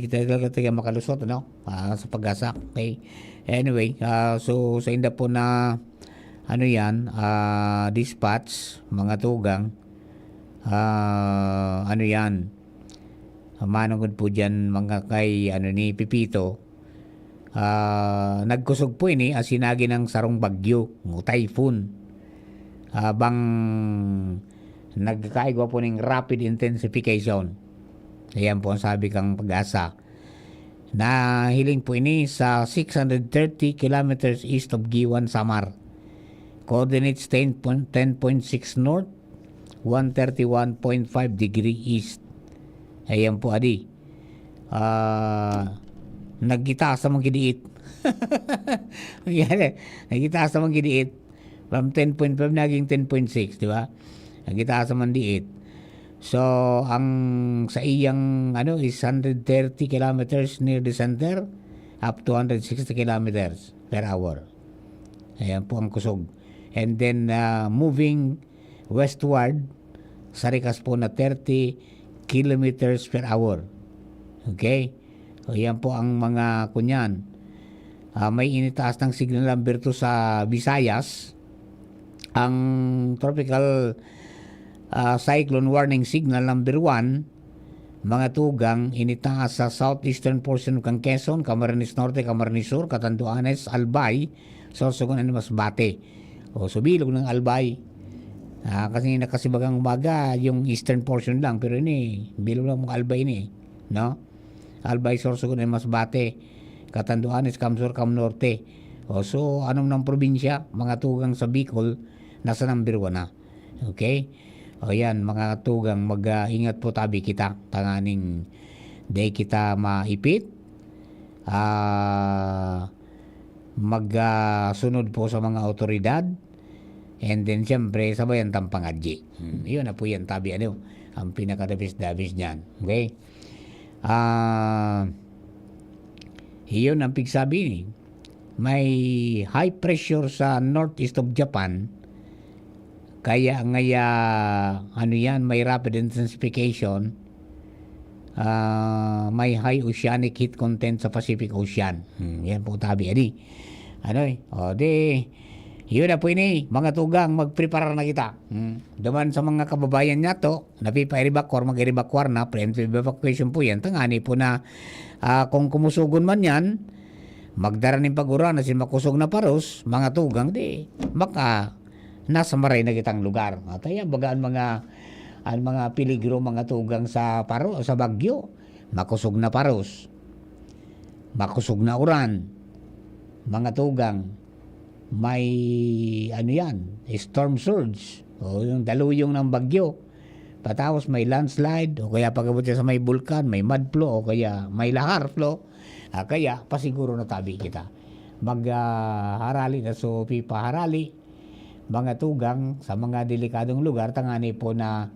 kita talaga makalusot, sa Pag-asa. Okay? Anyway, so sa inda po na dispatch, mga tugang, manungod po dyan mga kay ni Pipito, nagkusog po ini asinagi ng sarong bagyo o typhoon bang nagkaigwa po ng rapid intensification. Ayan po ang sabi kang Pag-asa na hiling po ini sa 630 kilometers east of Giwan, Samar. Coordinates 10.6 north, 131.5 degree east. Ayan po, adi. Nagitaas sa mga gidiit. Nagitaas sa mga gidiit. From 10.5 naging 10.6, di ba? Nagitaas sa mga diit. So, ang sa iyang is 130 kilometers near the center up to 160 kilometers per hour. Ayan po ang kusog. And then, moving westward, sa rikas po na 30 kilometers per hour. Okay? So, yan po ang mga kunyan. May initaas ng signal number 2 sa Visayas. Ang tropical cyclone warning signal number 1, mga tugang, initaas sa southeastern portion ng Quezon, Camarines Norte, Camarines Sur, Catanduanes, Albay, Sorsogon, and Masbate. Subilog ng Albay. Kasi nakasibagang umaga yung eastern portion lang, pero ini bilog lang mga Albay ini, no? Albay, Sorsogon, and Masbate, Catanduanes, Camsur, Cam Norte. So anong ng probinsya, mga tugang sa Bicol, nasa number 1 na. Okay? Yan, mga tugang, mag-ingat po tabi kita, tanganing day kita maipit. Magsunod po sa mga otoridad. And then, siyempre, sabayan tampangadji. Yun na po yan, tabi, ang pinakadabis-dabis niyan. Okay? Iyon ang pigsabi ni. May high pressure sa northeast of Japan. Kaya ano yan, may rapid intensification. May high oceanic heat content sa Pacific Ocean. Yan po tabi. Yun na po ini, mga tugang, magprepare na kita. Daman sa mga kababayan niya to, napipa-evacuate, mag-evacuate na, preemptive evacuation po yan. Tangani po na kung kumusugon man yan, magdara ng pag-ura na si makusog na paros, mga tugang, nasa maray na kitang lugar. At ayan, bagaan mga piligro, mga tugang sa Bagyo, makusog na paros, makusog na uran, mga tugang, may storm surge o yung daluyong ng bagyo, patapos may landslide o kaya pagabot sa may bulkan, may mud flow o kaya may lahar flow, kaya pasiguro na tabi kita magharali na pipaharali mga tugang sa mga delikadong lugar. Tangani po na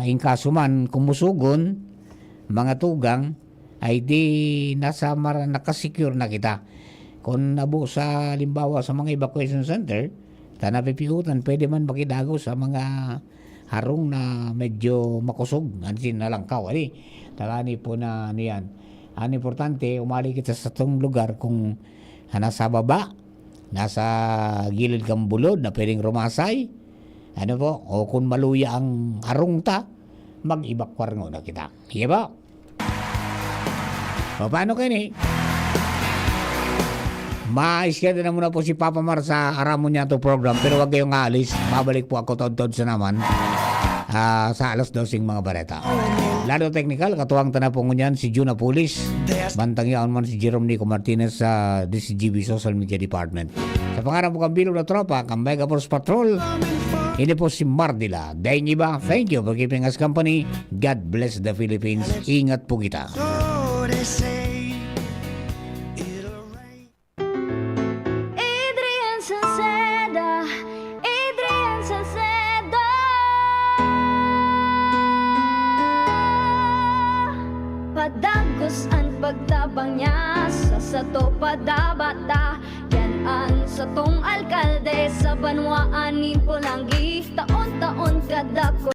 ingkasuman kumusugon mga tugang ay di nakasecure na kita. Kung nabo sa limbawa sa mga evacuation center, tanapipiutan, pwede man makidago sa mga harong na medyo makusog. Ansin na lang kaw. Tagani po na yan. Ang importante, umali kita sa itong lugar kung nasa baba, nasa gilid kang bulod na pwedeng rumasay, o kung maluya ang harong ta, mag-evacuate na kita. Iya ba? O paano kayo ni? Ma-schedule na muna po si Papa Mar sa Aramon niya to program, pero wag kayong alis. Babalik po ako tod-tod sa naman sa alas 12 mga bareta. Lado technical, katuwang tanapong niyan si Juna Pulis. Bantang yaon man si Jerome Nico Martinez sa DCGB Social Media Department. Sa pangarap po kang bilog na tropa, kang Mega Force Patrol, hindi po si Mardila. Dahil iba, thank you for keeping us company. God bless the Philippines. Ingat po kita. Padagos ang pagtabang niya sa sato padabata yan ang satong alkalde sa banwaan ni Pulangi.